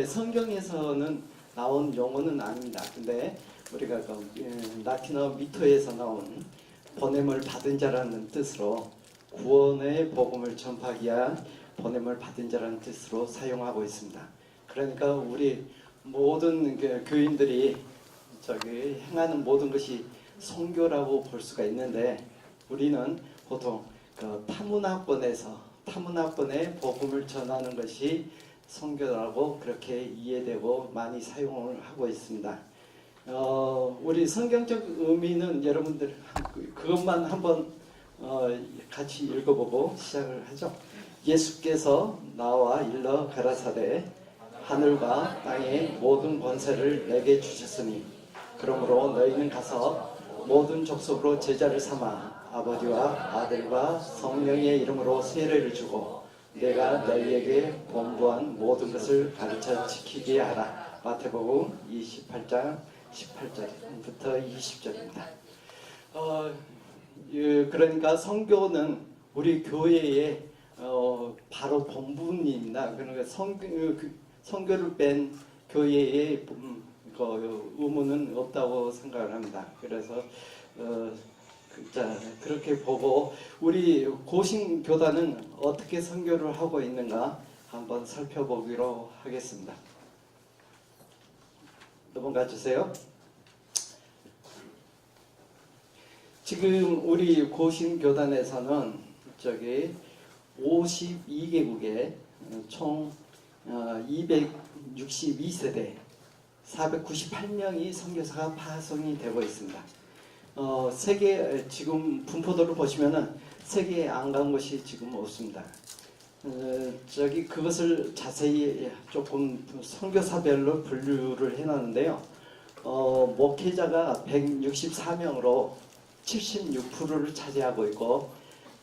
성경에서는 나온 용어는 아닙니다. 근데 우리가 라틴어 미토에서 나온 보냄을 받은 자라는 뜻으로 구원의 복음을 전파하기 위한 보냄을 받은 자라는 뜻으로 사용하고 있습니다. 그러니까 우리 모든 교인들이 행하는 모든 것이 선교라고 볼 수가 있는데, 우리는 보통 타문화권에 복음을 전하는 것이 선교라고 그렇게 이해되고 많이 사용을 하고 있습니다. 우리 성경적 의미는 여러분들 그것만 한번 같이 읽어보고 시작을 하죠. 예수께서 나와 일러 가라사대 하늘과 땅의 모든 권세를 내게 주셨으니 그러므로 너희는 가서 모든 족속으로 제자를 삼아 아버지와 아들과 성령의 이름으로 세례를 주고 내가 너희에게 본부한 모든 것을 가르쳐 지키게 하라. 마태복음 28장 18절부터 20절입니다. 그러니까 선교는 우리 교회의 바로 본분입니다. 그러니까 선교를 뺀 교회의 의무는 없다고 생각을 합니다. 그래서 그렇게 보고 우리 고신교단은 어떻게 선교를 하고 있는가 한번 살펴보기로 하겠습니다. 넘어가 주세요. 지금 우리 고신교단에서는 52개국에 총 262세대 498명이 선교사가 파송이 되고 있습니다. 세계 지금 분포도를 보시면은 세계에 안 간 곳이 지금 없습니다. 그것을 자세히 조금 선교사별로 분류를 해놨는데요. 목회자가 164명으로 76%를 차지하고 있고,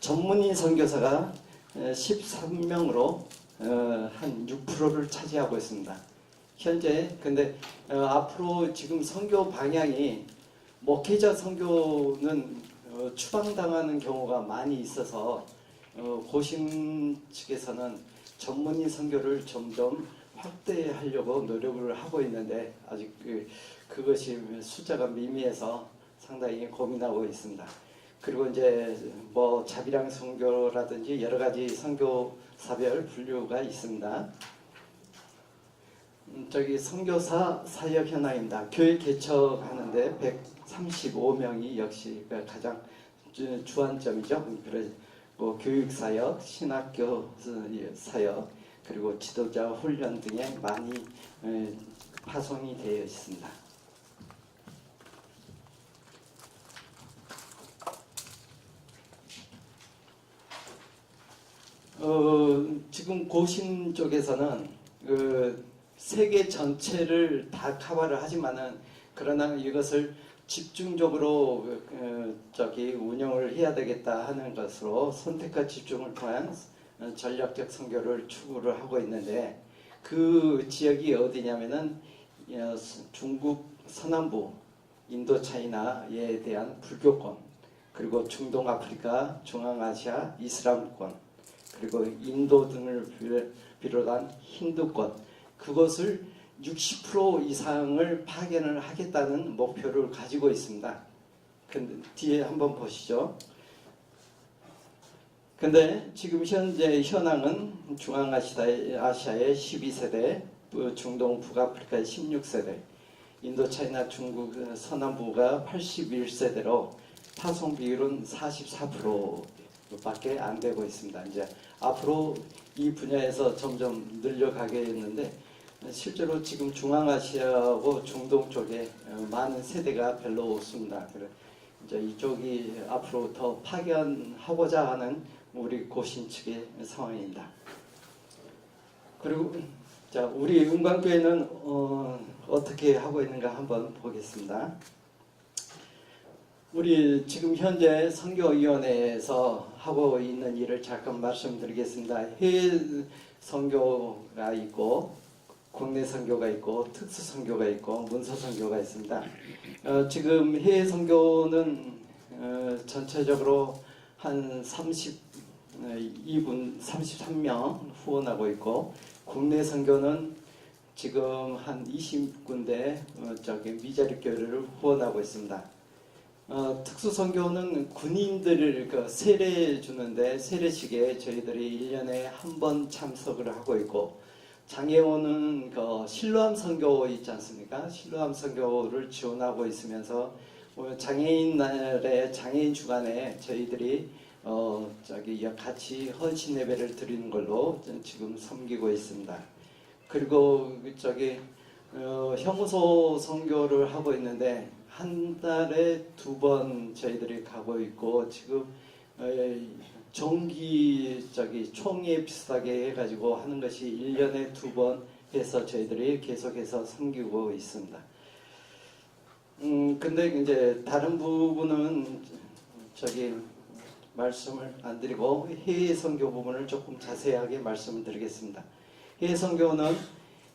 전문인 선교사가 13명으로 한 6%를 차지하고 있습니다. 현재 근데 앞으로 지금 선교 방향이 목회자 선교는 추방당하는 경우가 많이 있어서 고신 측에서는 전문인 선교를 점점 확대하려고 노력을 하고 있는데 아직 그것이 숫자가 미미해서 상당히 고민하고 있습니다. 그리고 이제 자비랑 선교라든지 여러 가지 선교사별 분류가 있습니다. 선교사 사역 현황입니다. 교회 개척하는데 135명이 역시 가장 주안점이죠. 그리고 교육사역, 신학교 사역, 그리고 지도자 훈련 등에 많이 파송이 되어 있습니다. 지금 고신 쪽에서는 세계 전체를 다 커버를 하지만은, 그러나 이것을 집중적으로 운영을 해야 되겠다 하는 것으로 선택과 집중을 통한 전략적 선교를 추구를 하고 있는데, 그 지역이 어디냐면은 중국 서남부, 인도차이나에 대한 불교권, 그리고 중동 아프리카, 중앙아시아 이슬람권, 그리고 인도 등을 비롯한 힌두권, 그것을 60% 이상을 파견을 하겠다는 목표를 가지고 있습니다. 근데 뒤에 한번 보시죠. 근데 지금 현재 현황은 중앙아시아의 12세대, 중동 북아프리카의 16세대, 인도차이나 중국 서남부가 81세대로 파송 비율은 44%밖에 안 되고 있습니다. 이제 앞으로 이 분야에서 점점 늘려가겠는데, 실제로 지금 중앙아시아하고 중동 쪽에 많은 세대가 별로 없습니다. 그래서 이제 이쪽이 앞으로 더 파견하고자 하는 우리 고신 측의 상황입니다. 그리고 우리 은광교회는 어떻게 하고 있는가 한번 보겠습니다. 우리 지금 현재 선교위원회에서 하고 있는 일을 잠깐 말씀드리겠습니다. 해외 선교가 있고, 국내 선교가 있고, 특수 선교가 있고, 문서 선교가 있습니다. 지금 해외 선교는 전체적으로 한 33명 후원하고 있고, 국내 선교는 지금 한 20군데 저기 미자립 교회를 후원하고 있습니다. 특수선교는 군인들을 세례 주는데 세례식에 저희들이 1년에 한 번 참석을 하고 있고, 장애원은 실로암 선교 있지 않습니까? 실로암 선교를 지원하고 있으면서 장애인 날에 장애인 주간에 저희들이 저기 같이 헌신 예배를 드리는 걸로 지금 섬기고 있습니다. 그리고 저기 형무소 선교를 하고 있는데 한 달에 2번 저희들이 가고 있고, 지금 정기 저기 총회 비슷하게 해가지고 하는 것이 1년에 2번 해서 저희들이 계속해서 섬기고 있습니다. 근데 이제 다른 부분은 저기 말씀을 안 드리고 해외 선교 부분을 조금 자세하게 말씀을 드리겠습니다. 해외 선교는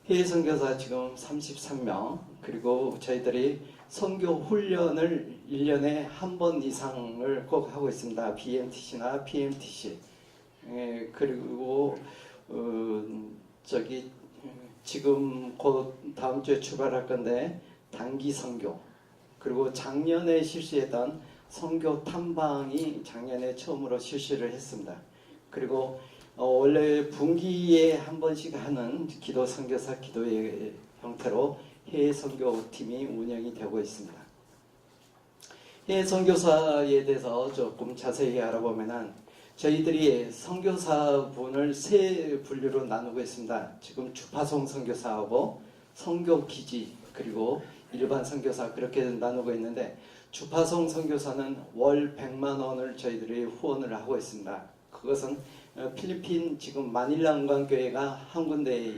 해외 선교사 지금 33명, 그리고 저희들이 선교 훈련을 1년에 한 번 이상을 꼭 하고 있습니다. BMTC나 PMTC. 그리고 저기 지금 곧 다음 주에 출발할 건데 단기 선교, 그리고 작년에 실시했던 선교 탐방이 작년에 처음으로 실시를 했습니다. 그리고 원래 분기에 한 번씩 하는 기도 선교사 기도의 형태로 해외 선교팀이 운영이 되고 있습니다. 해외 선교사에 대해서 조금 자세히 알아보면은 저희들이 선교사분을 3분류로 나누고 있습니다. 지금 주파송 선교사하고 선교기지, 그리고 일반 선교사, 그렇게 나누고 있는데, 주파송 선교사는 월 100만 원을 저희들이 후원을 하고 있습니다. 그것은 필리핀 지금 마닐라 은광교회가 한 군데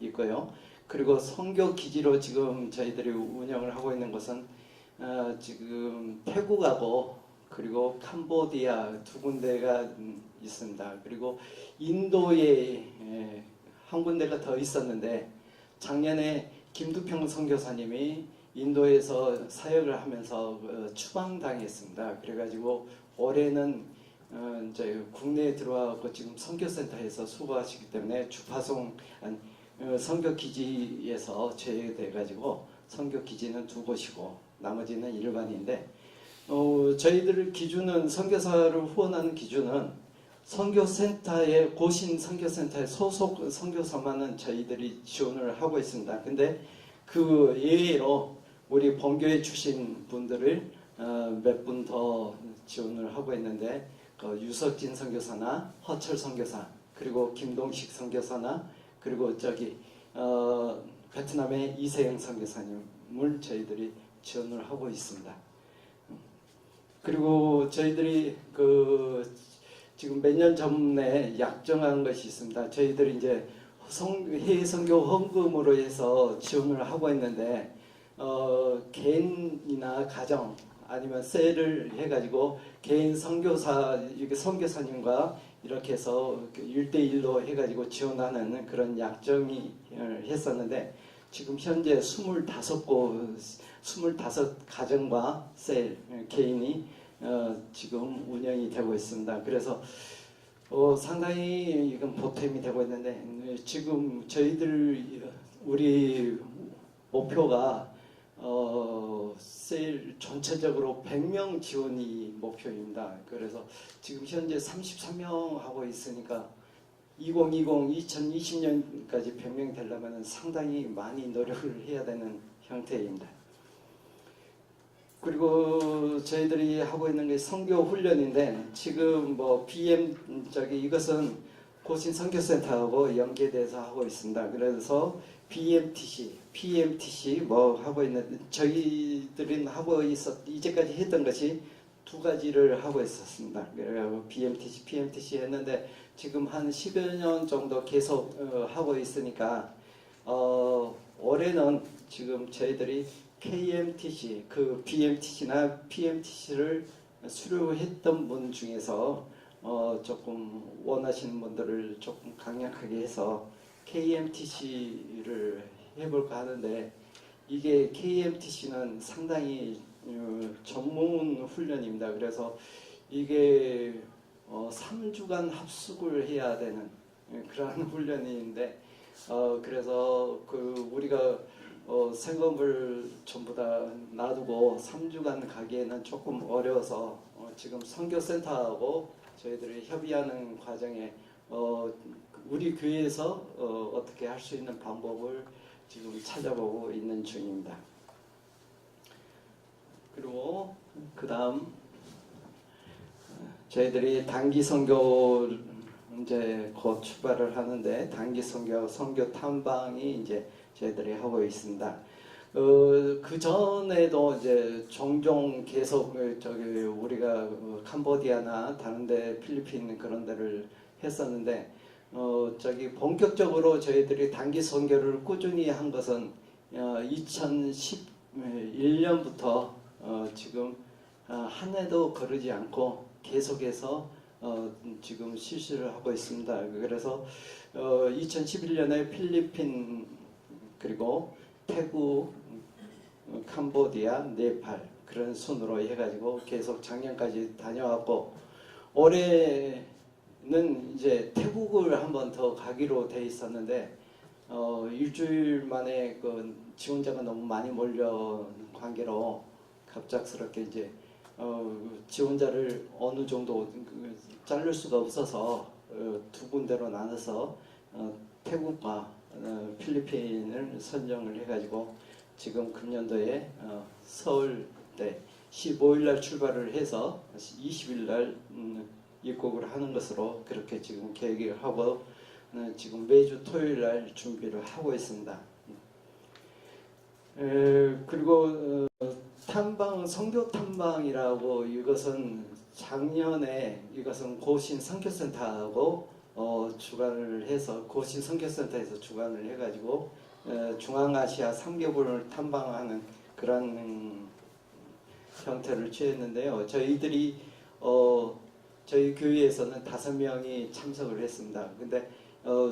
있고요. 그리고 선교기지로 지금 저희들이 운영을 하고 있는 것은 지금 태국하고 그리고 캄보디아 2군데가 있습니다. 그리고 인도에 한 군데가 더 있었는데, 작년에 김두평 선교사님이 인도에서 사역을 하면서 추방당했습니다. 그래가지고 올해는 이제 국내에 들어와서 지금 선교센터에서 수고하시기 때문에 주파송 선교기지에서 제외돼가지고 선교기지는 2곳이고 나머지는 일반인데, 저희들 기준은 선교사를 후원하는 기준은 선교센터에, 고신 선교센터에 소속 선교사만은 저희들이 지원을 하고 있습니다. 근데 그 예외로 우리 본교회 출신 분들을 몇 분 더 지원을 하고 있는데, 유석진 선교사나 허철 선교사, 그리고 김동식 선교사나, 그리고 저기 베트남의 이세영 선교사님을 저희들이 지원을 하고 있습니다. 그리고 저희들이 지금 몇 년 전에 약정한 것이 있습니다. 저희들이 이제 해외 선교 헌금으로 해서 지원을 하고 있는데, 개인이나 가정 아니면 셀을 해가지고 개인 선교사, 이렇게 선교사님과 이렇게 해서 1대1로 해가지고 지원하는 그런 약정이 했었는데, 지금 현재 25가정과 셀, 개인이 지금 운영이 되고 있습니다. 그래서 상당히 이건 보탬이 되고 있는데, 지금 우리 목표가 셀 전체적으로 100명 지원이 목표입니다. 그래서 지금 현재 33명 하고 있으니까 2020년까지 100명 되려면 상당히 많이 노력을 해야 되는 형태입니다. 그리고 저희들이 하고 있는 게 선교 훈련인데, 지금 이것은 고신 선교센터하고 연계돼서 하고 있습니다. 그래서 BMTC, PMTC 하고 있는, 저희들은 이제까지 했던 것이 2가지를 하고 있었습니다. 그래서 BMTC, PMTC 했는데 지금 한 10여 년 정도 계속 하고 있으니까 올해는 지금 저희들이 KMTC, BMTC나 PMTC를 수료했던 분 중에서 조금 원하시는 분들을 조금 강력하게 해서 KMTC를 해볼까 하는데, 이게 KMTC는 상당히 전문 훈련입니다. 그래서 이게 3주간 합숙을 해야 되는 그러한 훈련인데, 그래서 우리가 생업을 전부 다 놔두고 3주간 가기에는 조금 어려워서 지금 선교센터하고 저희들이 협의하는 과정에 우리 교회에서 어떻게 할 수 있는 방법을 지금 찾아보고 있는 중입니다. 그리고 그 다음 저희들이 단기 선교 이제 곧 출발을 하는데 단기 선교 탐방이 이제 저희들이 하고 있습니다. 그 전에도 이제 종종 계속 우리가 캄보디아나 다른데 필리핀 그런 데를 했었는데 본격적으로 저희들이 단기 선교를 꾸준히 한 것은 2011년부터 지금 한 해도 거르지 않고 계속해서 지금 실시를 하고 있습니다. 그래서 2011년에 필리핀 그리고 태국, 캄보디아, 네팔 그런 순으로 해가지고 계속 작년까지 다녀왔고 올해는 이제 태국을 한 번 더 가기로 돼 있었는데 일주일 만에 그 지원자가 너무 많이 몰려 관계로 갑작스럽게 이제 지원자를 어느 정도 자를 수가 없어서 두 군데로 나눠서 태국과 필리핀을 선정을 해가지고 지금 금년도에 서울대 15일날 출발을 해서 20일날 입국을 하는 것으로 그렇게 지금 계획을 하고 지금 매주 토요일날 준비를 하고 있습니다. 그리고 선교 탐방이라고 이것은 작년에 이것은 고신 선교센터하고 주관을 해서 고신 선교센터에서 주관을 해가지고 중앙아시아 3개국을 탐방하는 그런 형태를 취했는데요. 저희들이 저희 교회에서는 5명이 참석을 했습니다. 근데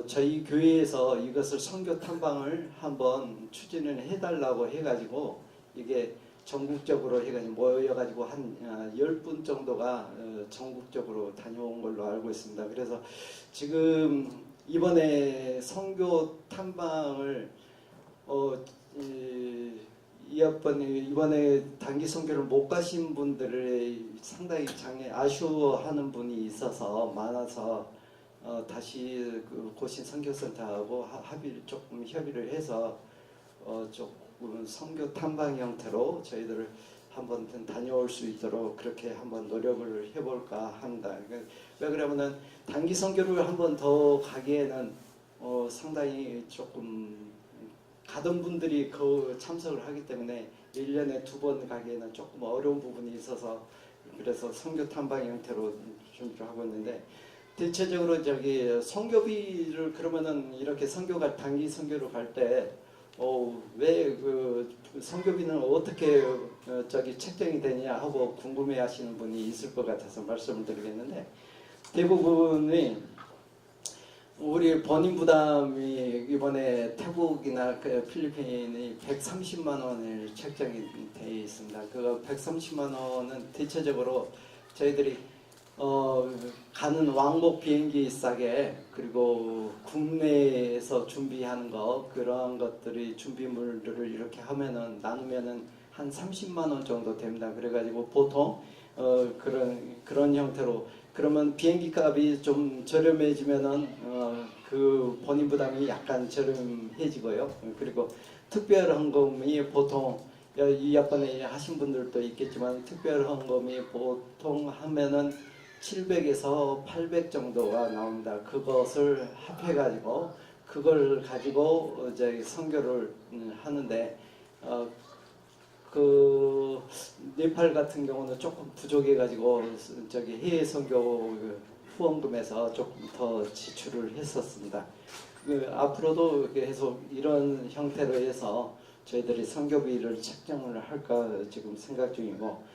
저희 교회에서 이것을 선교 탐방을 한번 추진을 해달라고 해가지고 이게 전국적으로 해가지고 모여가지고 한 10분 정도가 전국적으로 다녀온 걸로 알고 있습니다. 그래서 지금 이번에 선교 탐방을 이번에 단기 선교를 못 가신 분들을 상당히 아쉬워하는 분이 있어서 많아서 다시 그 고신 선교센터하고 협의를 해서 조금 선교 탐방 형태로 저희들을 한번 다녀올 수 있도록 그렇게 한번 노력을 해볼까 합니다. 왜 그러면은 단기 선교를 한번 더 가기에는 상당히 조금 가던 분들이 참석을 하기 때문에 1년에 2번 가기에는 조금 어려운 부분이 있어서 그래서 선교 탐방 형태로 준비를 하고 있는데 대체적으로 선교비를 그러면은 이렇게 단기 선교를 갈 때 왜 그 선교비는 어떻게 책정이 되냐 하고 궁금해하시는 분이 있을 것 같아서 말씀을 드리겠는데 대부분이 우리 본인 부담이 이번에 태국이나 필리핀이 130만 원을 책정이 되어 있습니다. 그 130만 원은 대체적으로 저희들이 가는 왕복 비행기 싸게 그리고 국내에서 준비하는 그런 것들이 준비물들을 이렇게 하면은 나누면은 한 30만 원 정도 됩니다. 그래가지고 보통 그런 형태로 그러면 비행기 값이 좀 저렴해지면은 그 본인 부담이 약간 저렴해지고요. 그리고 특별 헌금이 보통 이 앞번에 하신 분들도 있겠지만 특별 헌금이 보통 하면은 700에서 800 정도가 나옵니다. 그것을 합해가지고 그걸 가지고 이제 선교를 하는데 그 네팔 같은 경우는 조금 부족해가지고 해외 선교 후원금에서 조금 더 지출을 했었습니다. 앞으로도 계속 이런 형태로 해서 저희들이 선교비를 책정을 할까 지금 생각 중이고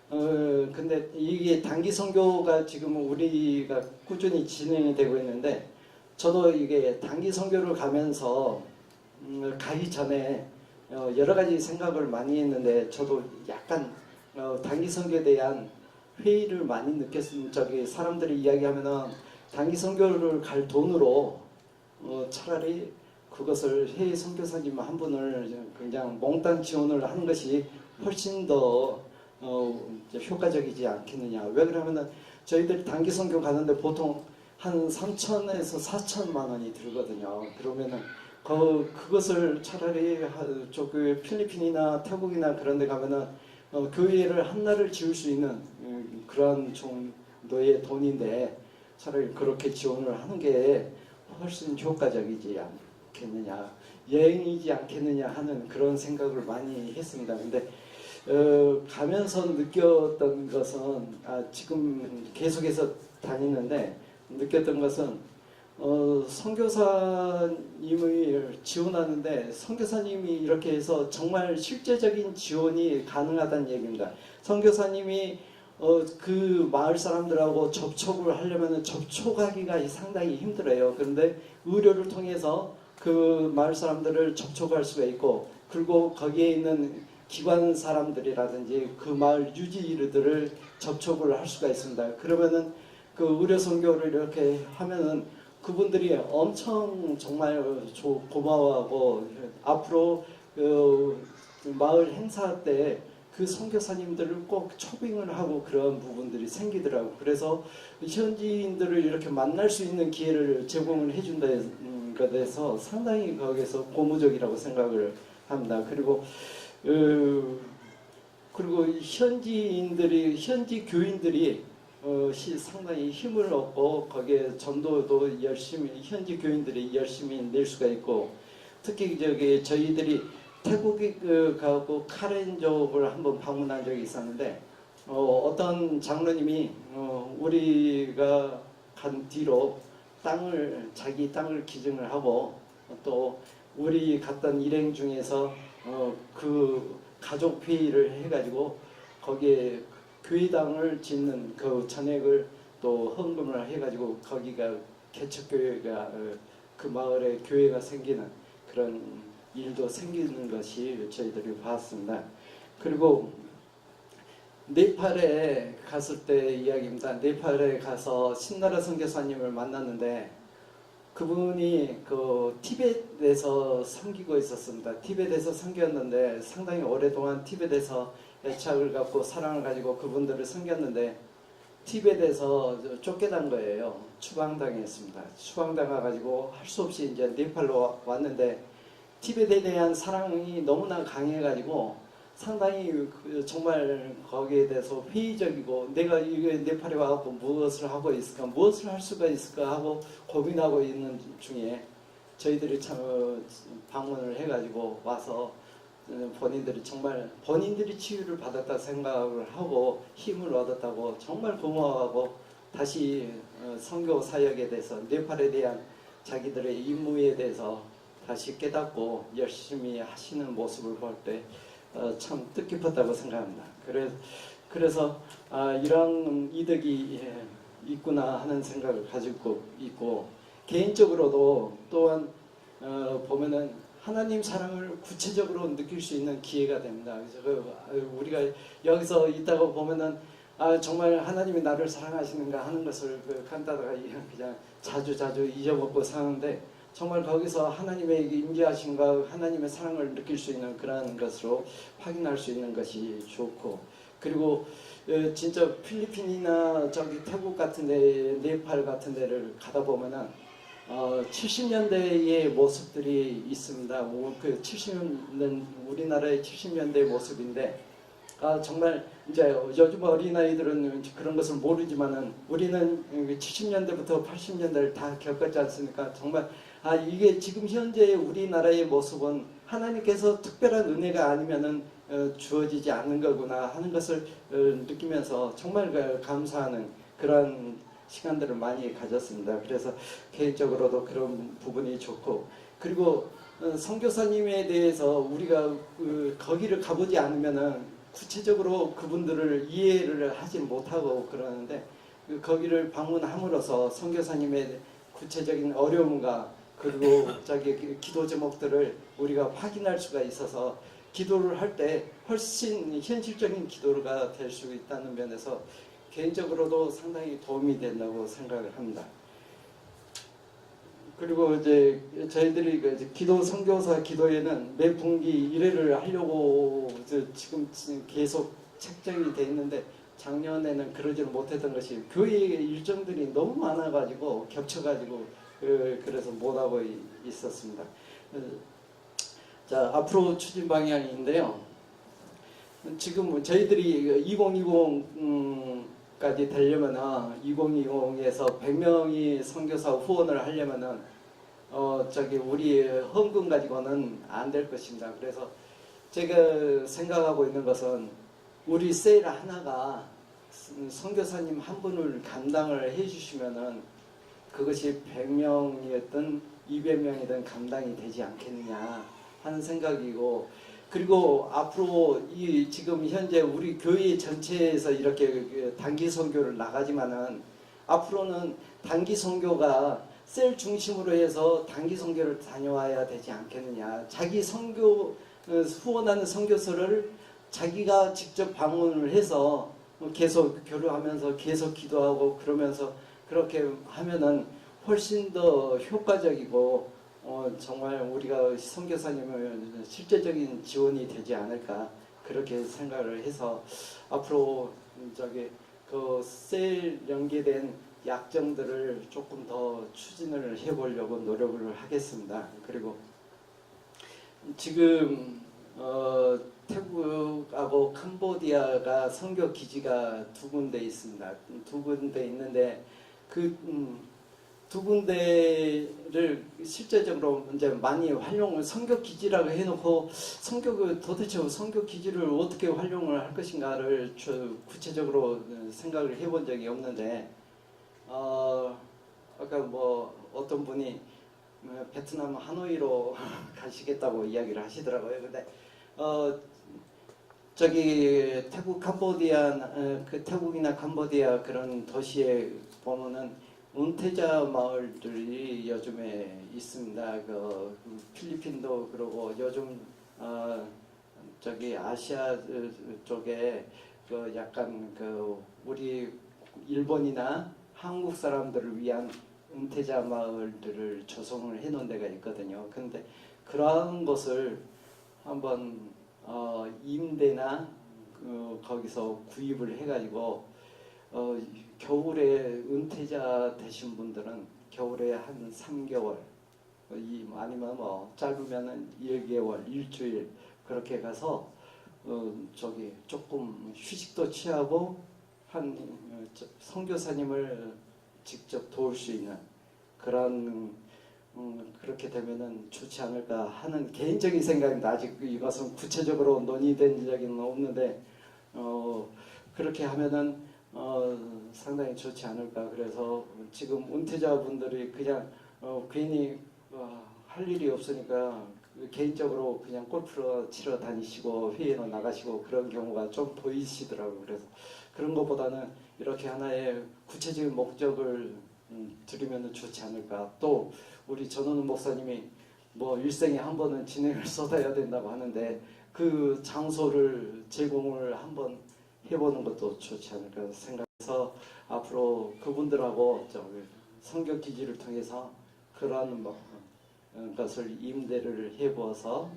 근데 이게 단기 선교가 지금 우리가 꾸준히 진행이 되고 있는데 저도 이게 단기 선교를 가면서 가기 전에 여러 가지 생각을 많이 했는데 저도 약간 단기 선교에 대한 회의를 많이 느꼈습니다. 사람들이 이야기하면은 단기 선교를 갈 돈으로 차라리 그것을 해외 선교사님 한 분을 그냥 몽땅 지원을 하는 것이 훨씬 더 효과적이지 않겠느냐. 왜 그러면은 저희들이 단기 선교 가는데 보통 한 3천에서 4천만 원이 들거든요. 그러면은 그것을 차라리 저그 필리핀이나 태국이나 그런 데 가면은 교회를 한나를 지을 수 있는 그런 정도의 돈인데 차라리 그렇게 지원을 하는 게 훨씬 효과적이지 않겠느냐, 여행이지 않겠느냐 하는 그런 생각을 많이 했습니다. 근데 가면서 느꼈던 것은 지금 계속해서 다니는데 느꼈던 것은 선교사님을 지원하는데 선교사님이 이렇게 해서 정말 실제적인 지원이 가능하다는 얘기입니다. 선교사님이 그 마을 사람들하고 접촉을 하려면 접촉하기가 상당히 힘들어요. 그런데 의료를 통해서 그 마을 사람들을 접촉할 수가 있고, 그리고 거기에 있는 기관 사람들이라든지 그 마을 유지들을 접촉을 할 수가 있습니다. 그러면은 그 의료 선교를 이렇게 하면은 그분들이 엄청 정말 고마워하고 앞으로 그 마을 행사 때 그 선교사님들을 꼭 초빙을 하고 그런 부분들이 생기더라고. 그래서 현지인들을 이렇게 만날 수 있는 기회를 제공을 해준다는 것에서 상당히 거기서 고무적이라고 생각을 합니다. 그리고 현지 교인들이 상당히 힘을 얻고 거기에 전도도 열심히 현지 교인들이 열심히 낼 수가 있고, 특히 저희들이 태국에 가고 카렌족을 한번 방문한 적이 있었는데 어떤 장로님이 우리가 간 뒤로 자기 땅을 기증을 하고 또 우리 갔던 일행 중에서 그 가족 회의를 해가지고 거기에 교회당을 짓는 그 전액을 또 헌금을 해가지고 거기가 개척교회가 그 마을에 교회가 생기는 그런 일도 생기는 것이 저희들이 봤습니다. 그리고 네팔에 갔을 때 이야기입니다. 네팔에 가서 신나라 선교사님을 만났는데 그분이 그 티벳에서 섬기고 있었습니다. 티벳에서 섬겼는데 상당히 오랫동안 티벳에서 애착을 갖고 사랑을 가지고 그분들을 섬겼는데 티벳에서 쫓겨난 거예요. 추방당했습니다. 추방당해가지고 할 수 없이 이제 네팔로 왔는데 티벳에 대한 사랑이 너무나 강해가지고 상당히 정말 거기에 대해서 회의적이고 내가 이게 네팔에 와서 무엇을 하고 있을까, 무엇을 할 수가 있을까 하고 고민하고 있는 중에 저희들이 참 방문을 해가지고 와서 본인들이 정말 본인들이 치유를 받았다 생각을 하고 힘을 얻었다고 정말 고마워하고 다시 선교 사역에 대해서 네팔에 대한 자기들의 임무에 대해서 다시 깨닫고 열심히 하시는 모습을 볼 때 참 뜻깊었다고 생각합니다. 그래서 이런 이득이 있구나 하는 생각을 가지고 있고, 개인적으로도 또한 보면은 하나님 사랑을 구체적으로 느낄 수 있는 기회가 됩니다. 그래서 우리가 여기서 있다가 보면은 정말 하나님이 나를 사랑하시는가 하는 것을 간단하게 그냥 자주 잊어먹고 사는데, 정말 거기서 하나님의 임재하심과 하나님의 사랑을 느낄 수 있는 그러한 것으로 확인할 수 있는 것이 좋고, 그리고 진짜 필리핀이나 저기 태국 같은 데, 네팔 같은 데를 가다 보면은 70년대의 모습들이 있습니다. 그 70년 우리나라의 70년대의 모습인데 정말 이제 요즘 어린아이들은 그런 것을 모르지만은 우리는 70년대부터 80년대를 다 겪었지 않습니까? 정말 이게 지금 현재의 우리나라의 모습은 하나님께서 특별한 은혜가 아니면은 주어지지 않는 거구나 하는 것을 느끼면서 정말 감사하는 그런 시간들을 많이 가졌습니다. 그래서 개인적으로도 그런 부분이 좋고, 그리고 선교사님에 대해서 우리가 거기를 가보지 않으면은 구체적으로 그분들을 이해를 하지 못하고 그러는데 거기를 방문함으로써 선교사님의 구체적인 어려움과 그리고 자기 기도 제목들을 우리가 확인할 수가 있어서 기도를 할 때 훨씬 현실적인 기도가 될 수 있다는 면에서 개인적으로도 상당히 도움이 된다고 생각을 합니다. 그리고 이제 저희들이 그 이제 기도 선교사 기도회는 매 분기 1회를 하려고 지금 계속 책정이 돼 있는데 작년에는 그러지를 못했던 것이 교회 일정들이 너무 많아가지고 겹쳐가지고 그래서 못하고 있었습니다. 자, 앞으로 추진 방향인데요. 지금 저희들이 2020까지 되려면은 2020에서 100명이 선교사 후원을 하려면은 우리 헌금 가지고는 안 될 것입니다. 그래서 제가 생각하고 있는 것은 우리 세일 하나가 선교사님 한 분을 감당을 해주시면은 그것이 100명이었든 200명이든 감당이 되지 않겠느냐 하는 생각이고, 그리고 앞으로 이 지금 현재 우리 교회 전체에서 이렇게 단기 선교를 나가지만은 앞으로는 단기 선교가 셀 중심으로 해서 단기 선교를 다녀와야 되지 않겠느냐. 자기 선교 후원하는 선교사를 자기가 직접 방문을 해서 계속 교류하면서 계속 기도하고 그러면서 그렇게 하면은 훨씬 더 효과적이고 정말 우리가 선교사님을 실제적인 지원이 되지 않을까 그렇게 생각을 해서 앞으로 그 셀 연계된 약정들을 조금 더 추진을 해보려고 노력을 하겠습니다. 그리고 지금 태국하고 캄보디아가 선교 기지가 두 군데 있습니다. 두 군데 있는데 그 두 군데를 실제적으로 이제 많이 활용을 선교 기지라고 해놓고 도대체 선교 기지를 어떻게 활용을 할 것인가를 구체적으로 생각을 해본 적이 없는데 아까 뭐 어떤 분이 베트남 하노이로 가시겠다고 이야기를 하시더라고요. 근데 태국 태국이나 캄보디아 그런 도시에 보면은 은퇴자 마을들이 요즘에 있습니다. 그 필리핀도 그러고 요즘 아시아 쪽에 그 약간 그 우리 일본이나 한국 사람들을 위한 은퇴자 마을들을 조성을 해놓은 데가 있거든요. 근데 그러한 것을 한번 임대나 거기서 구입을 해가지고 겨울에 은퇴자 되신 분들은 겨울에 한 3개월 아니면 뭐 짧으면은 1개월, 일주일 그렇게 가서 조금 휴식도 취하고 한 선교사님을 직접 도울 수 있는 그런 그렇게 되면은 좋지 않을까 하는 개인적인 생각입니다. 아직 이것은 구체적으로 논의된 적은 없는데 그렇게 하면은 상당히 좋지 않을까. 그래서 지금 은퇴자분들이 그냥 괜히 할 일이 없으니까 개인적으로 그냥 골프를 치러 다니시고 회의로 나가시고 그런 경우가 좀 보이시더라고요. 그래서 그런 것보다는 이렇게 하나의 구체적인 목적을 드리면 좋지 않을까. 또 우리 전원훈 목사님이 뭐 일생에 한 번은 진행을 쏟아야 된다고 하는데 그 장소를 제공을 한번 해보는 것도 좋지 않을까 생각해서 앞으로 그분들하고 선교 기지를 통해서 그런 것을 임대를 해보아서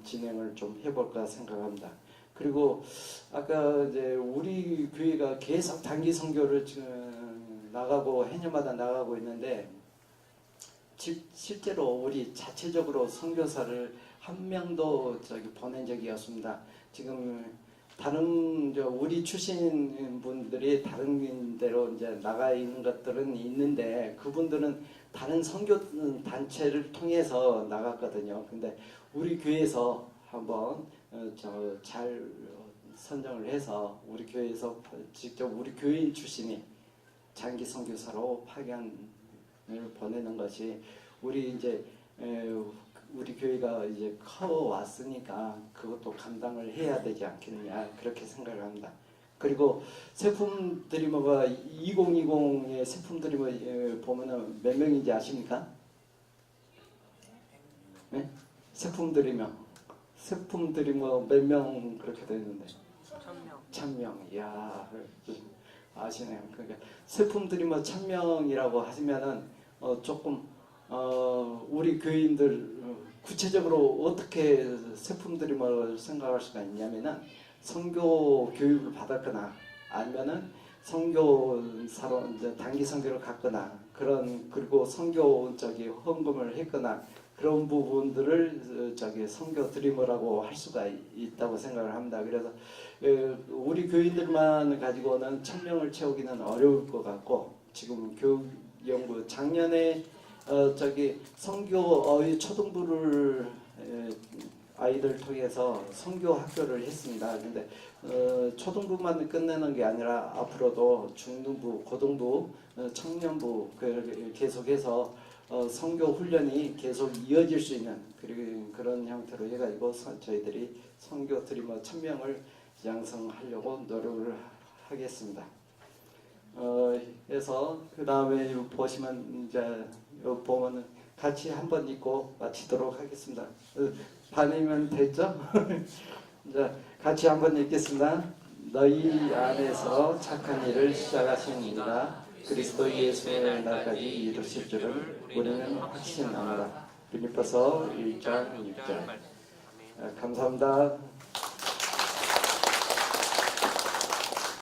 진행을 좀 해볼까 생각합니다. 그리고 아까 이제 우리 교회가 계속 단기 선교를 나가고 해년마다 나가고 있는데 실제로 우리 자체적으로 선교사를 한 명도 보낸 적이 없습니다. 지금 다른 우리 출신 분들이 다른 데로 이제 나가 있는 것들은 있는데 그분들은 다른 선교 단체를 통해서 나갔거든요. 근데 우리 교회에서 한번 잘 선정을 해서 우리 교회에서 직접 우리 교인 출신이 장기 선교사로 파견을 보내는 것이 우리 교회가 이제 커 왔으니까 그것도 감당을 해야 되지 않겠느냐 그렇게 생각을 합니다. 그리고 세품 드리머가 2020의 세품 드리머 보면은 몇 명인지 아십니까? 네? 세품 드리머 몇 명 그렇게 되는데 1000명. 이야 아시네요. 그러니까 세품 드리머 1000명이라고 하시면은 조금 우리 교인들 구체적으로 어떻게 세품 드림을 생각할 수가 있냐면은 선교 교육을 받았거나 아니면은 선교사로 이제 단기 선교를 갔거나 그리고 선교 헌금을 했거나 그런 부분들을 선교 드리머라고 할 수가 있다고 생각을 합니다. 그래서 우리 교인들만 가지고는 1000명을 채우기는 어려울 것 같고 지금 교육연구 작년에 선교 초등부를 아이들 통해서 선교 학교를 했습니다. 근데 초등부만 끝내는 게 아니라 앞으로도 중등부, 고등부, 청년부 계속해서 선교 훈련이 계속 이어질 수 있는 그런 형태로 해가지고 저희들이 선교 드리머 1000명을 양성하려고 노력을 하겠습니다. 그래서 그 다음에 보시면 이제 보면은 같이 한번 읽고 마치도록 하겠습니다. 반이면 됐죠? 이제 같이 한번 읽겠습니다. 너희 안에서 착한 일을 시작하신 이가 그리스도 예수의 날까지 이루실 줄을 우리는 확신합니다. 빌립보서 1장 6절. 감사합니다.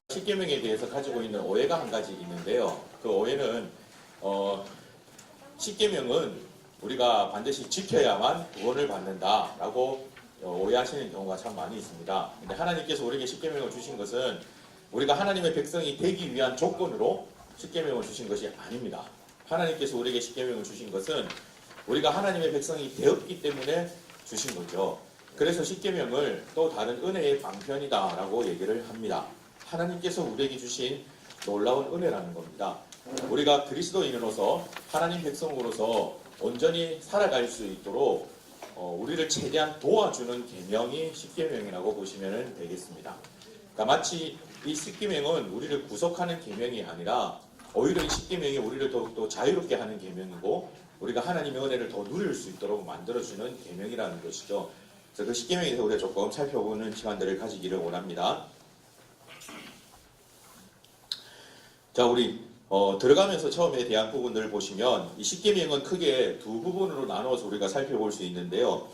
십계명에 대해서 가지고 있는 오해가 한 가지 있는데요. 그 오해는 십계명은 우리가 반드시 지켜야만 구원을 받는다라고 오해하시는 경우가 참 많이 있습니다. 근데 하나님께서 우리에게 십계명을 주신 것은 우리가 하나님의 백성이 되기 위한 조건으로 십계명을 주신 것이 아닙니다. 하나님께서 우리에게 십계명을 주신 것은 우리가 하나님의 백성이 되었기 때문에 주신 거죠. 그래서 십계명을 또 다른 은혜의 방편이다라고 얘기를 합니다. 하나님께서 우리에게 주신 놀라운 은혜라는 겁니다. 우리가 그리스도인으로서 하나님 백성으로서 온전히 살아갈 수 있도록 우리를 최대한 도와주는 계명이 십계명이라고 보시면 되겠습니다. 그러니까 마치 이 십계명은 우리를 구속하는 계명이 아니라 오히려 이 십계명이 우리를 더욱더 자유롭게 하는 계명이고 우리가 하나님의 은혜를 더 누릴 수 있도록 만들어주는 계명이라는 것이죠. 그래서 그 십계명에 대해서 우리가 조금 살펴보는 시간들을 가지기를 원합니다. 자, 우리 들어가면서 처음에 대한 부분들을 보시면 이 십계명은 크게 두 부분으로 나누어서 우리가 살펴볼 수 있는데요.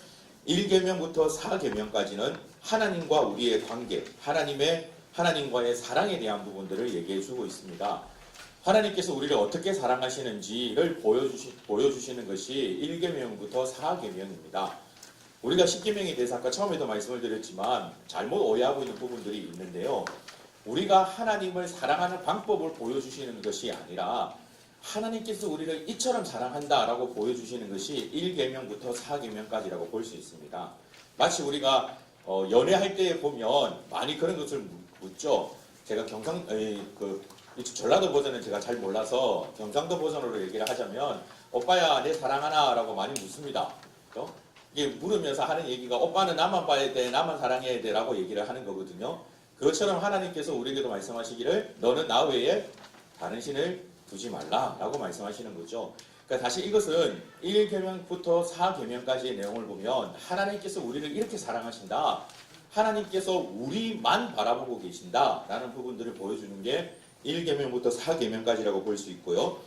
1계명부터 4계명까지는 하나님과 우리의 관계, 하나님과의 사랑에 대한 부분들을 얘기해 주고 있습니다. 하나님께서 우리를 어떻게 사랑하시는지를 보여주시는 것이 1계명부터 4계명입니다. 우리가 10계명에 대해서 아까 처음에도 말씀을 드렸지만 잘못 오해하고 있는 부분들이 있는데요. 우리가 하나님을 사랑하는 방법을 보여주시는 것이 아니라 하나님께서 우리를 이처럼 사랑한다라고 보여주시는 것이 1계명부터 4계명까지라고 볼 수 있습니다. 마치 우리가 연애할 때 보면 많이 그런 것을 묻죠. 제가 전라도 버전은 제가 잘 몰라서 경상도 버전으로 얘기를 하자면 오빠야 내 사랑하나 라고 많이 묻습니다. 그렇죠? 이게 물으면서 하는 얘기가 오빠는 나만 봐야 돼, 나만 사랑해야 돼 라고 얘기를 하는 거거든요. 그것처럼 하나님께서 우리에게도 말씀하시기를 너는 나 외에 다른 신을 두지 말라 라고 말씀하시는 거죠. 그러니까 사실 이것은 1계명부터 4계명까지의 내용을 보면 하나님께서 우리를 이렇게 사랑하신다, 하나님께서 우리만 바라보고 계신다 라는 부분들을 보여주는 게 1계명부터 4계명까지라고 볼 수 있고요.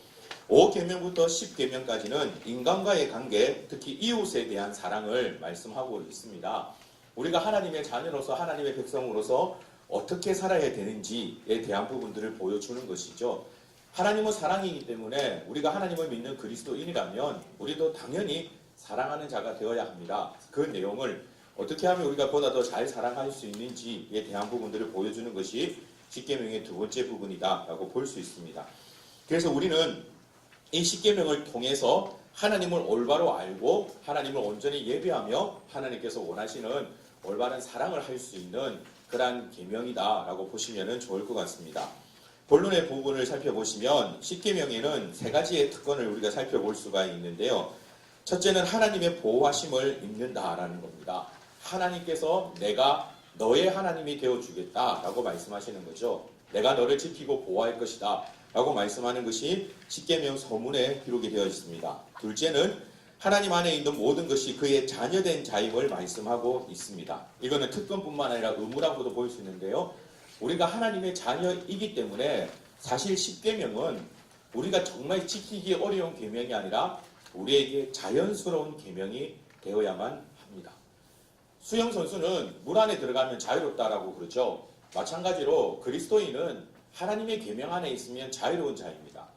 5계명부터 10계명까지는 인간과의 관계, 특히 이웃에 대한 사랑을 말씀하고 있습니다. 우리가 하나님의 자녀로서 하나님의 백성으로서 어떻게 살아야 되는지에 대한 부분들을 보여주는 것이죠. 하나님은 사랑이기 때문에 우리가 하나님을 믿는 그리스도인이라면 우리도 당연히 사랑하는 자가 되어야 합니다. 그 내용을 어떻게 하면 우리가 보다 더 잘 사랑할 수 있는지에 대한 부분들을 보여주는 것이 십계명의 두 번째 부분이다라고 볼 수 있습니다. 그래서 우리는 이 십계명을 통해서 하나님을 올바로 알고 하나님을 온전히 예배하며 하나님께서 원하시는 올바른 사랑을 할 수 있는 그러한 계명이다라고 보시면 좋을 것 같습니다. 본론의 부분을 살펴보시면 십계명에는 세 가지의 특권을 우리가 살펴볼 수가 있는데요. 첫째는 하나님의 보호하심을 입는다라는 겁니다. 하나님께서 내가 너의 하나님이 되어주겠다라고 말씀하시는 거죠. 내가 너를 지키고 보호할 것이다 라고 말씀하는 것이 십계명 서문에 기록이 되어 있습니다. 둘째는 하나님 안에 있는 모든 것이 그의 자녀된 자임을 말씀하고 있습니다. 이거는 특권뿐만 아니라 의무라고도 볼 수 있는데요. 우리가 하나님의 자녀이기 때문에 사실 십계명은 우리가 정말 지키기 어려운 계명이 아니라 우리에게 자연스러운 계명이 되어야만 합니다. 수영 선수는 물 안에 들어가면 자유롭다라고 그러죠. 마찬가지로 그리스도인은 하나님의 계명 안에 있으면 자유로운 자입니다.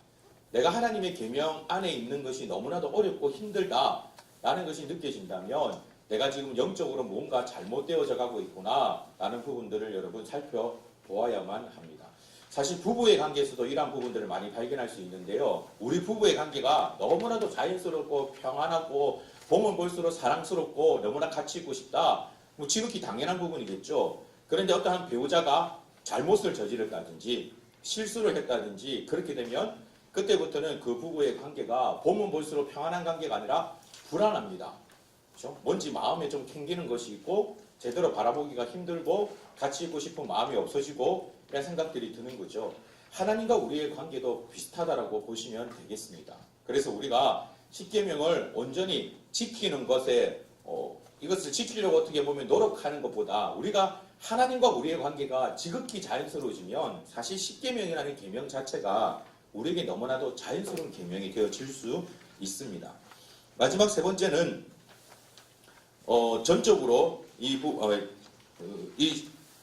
내가 하나님의 계명 안에 있는 것이 너무나도 어렵고 힘들다라는 것이 느껴진다면 내가 지금 영적으로 뭔가 잘못되어져 가고 있구나라는 부분들을 여러분 살펴보아야만 합니다. 사실 부부의 관계에서도 이러한 부분들을 많이 발견할 수 있는데요. 우리 부부의 관계가 너무나도 자연스럽고 평안하고 보면 볼수록 사랑스럽고 너무나 같이 있고 싶다. 뭐 지극히 당연한 부분이겠죠. 그런데 어떠한 배우자가 잘못을 저지렀다든지 실수를 했다든지 그렇게 되면 그때부터는 그 부부의 관계가 보면 볼수록 평안한 관계가 아니라 불안합니다. 그렇죠? 뭔지 마음에 좀 캥기는 것이 있고 제대로 바라보기가 힘들고 같이 있고 싶은 마음이 없어지고 이런 생각들이 드는 거죠. 하나님과 우리의 관계도 비슷하다라고 보시면 되겠습니다. 그래서 우리가 십계명을 온전히 지키는 것에 이것을 지키려고 어떻게 보면 노력하는 것보다 우리가 하나님과 우리의 관계가 지극히 자연스러워지면 사실 십계명이라는 계명 자체가 우리에게 너무나도 자연스러운 계명이 되어질 수 있습니다. 마지막 세 번째는 전적으로 이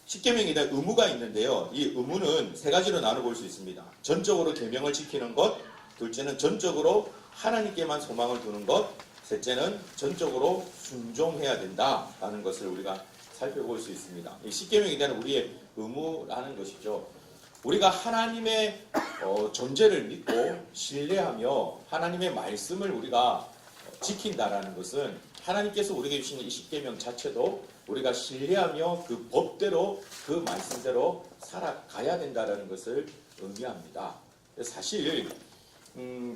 십계명에 대한 의무가 있는데요. 이 의무는 세 가지로 나눠볼 수 있습니다. 전적으로 계명을 지키는 것, 둘째는 전적으로 하나님께만 소망을 두는 것, 셋째는 전적으로 순종해야 된다라는 것을 우리가 살펴볼 수 있습니다. 이 십계명에 대한 우리의 의무라는 것이죠. 우리가 하나님의 존재를 믿고 신뢰하며 하나님의 말씀을 우리가 지킨다라는 것은 하나님께서 우리에게 주신 이 십계명 자체도 우리가 신뢰하며 그 법대로 그 말씀대로 살아가야 된다는 것을 의미합니다. 사실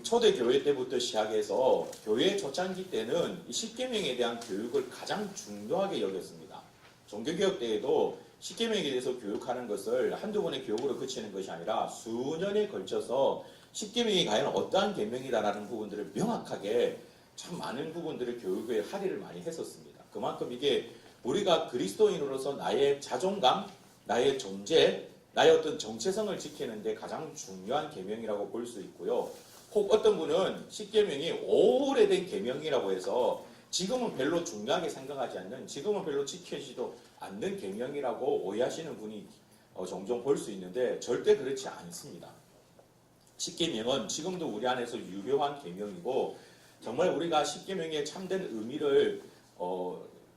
초대교회 때부터 시작해서 교회 초창기 때는 이 십계명에 대한 교육을 가장 중요하게 여겼습니다. 종교개혁 때에도 십계명에 대해서 교육하는 것을 한두 번의 교육으로 그치는 것이 아니라 수년에 걸쳐서 십계명이 과연 어떠한 계명이다라는 부분들을 명확하게 참 많은 부분들을 교육에 할애를 많이 했었습니다. 그만큼 이게 우리가 그리스도인으로서 나의 자존감, 나의 존재, 나의 어떤 정체성을 지키는데 가장 중요한 계명이라고 볼 수 있고요. 혹 어떤 분은 십계명이 오래된 계명이라고 해서 지금은 별로 중요하게 생각하지 않는, 지금은 별로 지켜지지도 않는 계명이라고 오해하시는 분이 종종 볼 수 있는데 절대 그렇지 않습니다. 십계명은 지금도 우리 안에서 유효한 계명이고 정말 우리가 십계명의 참된 의미를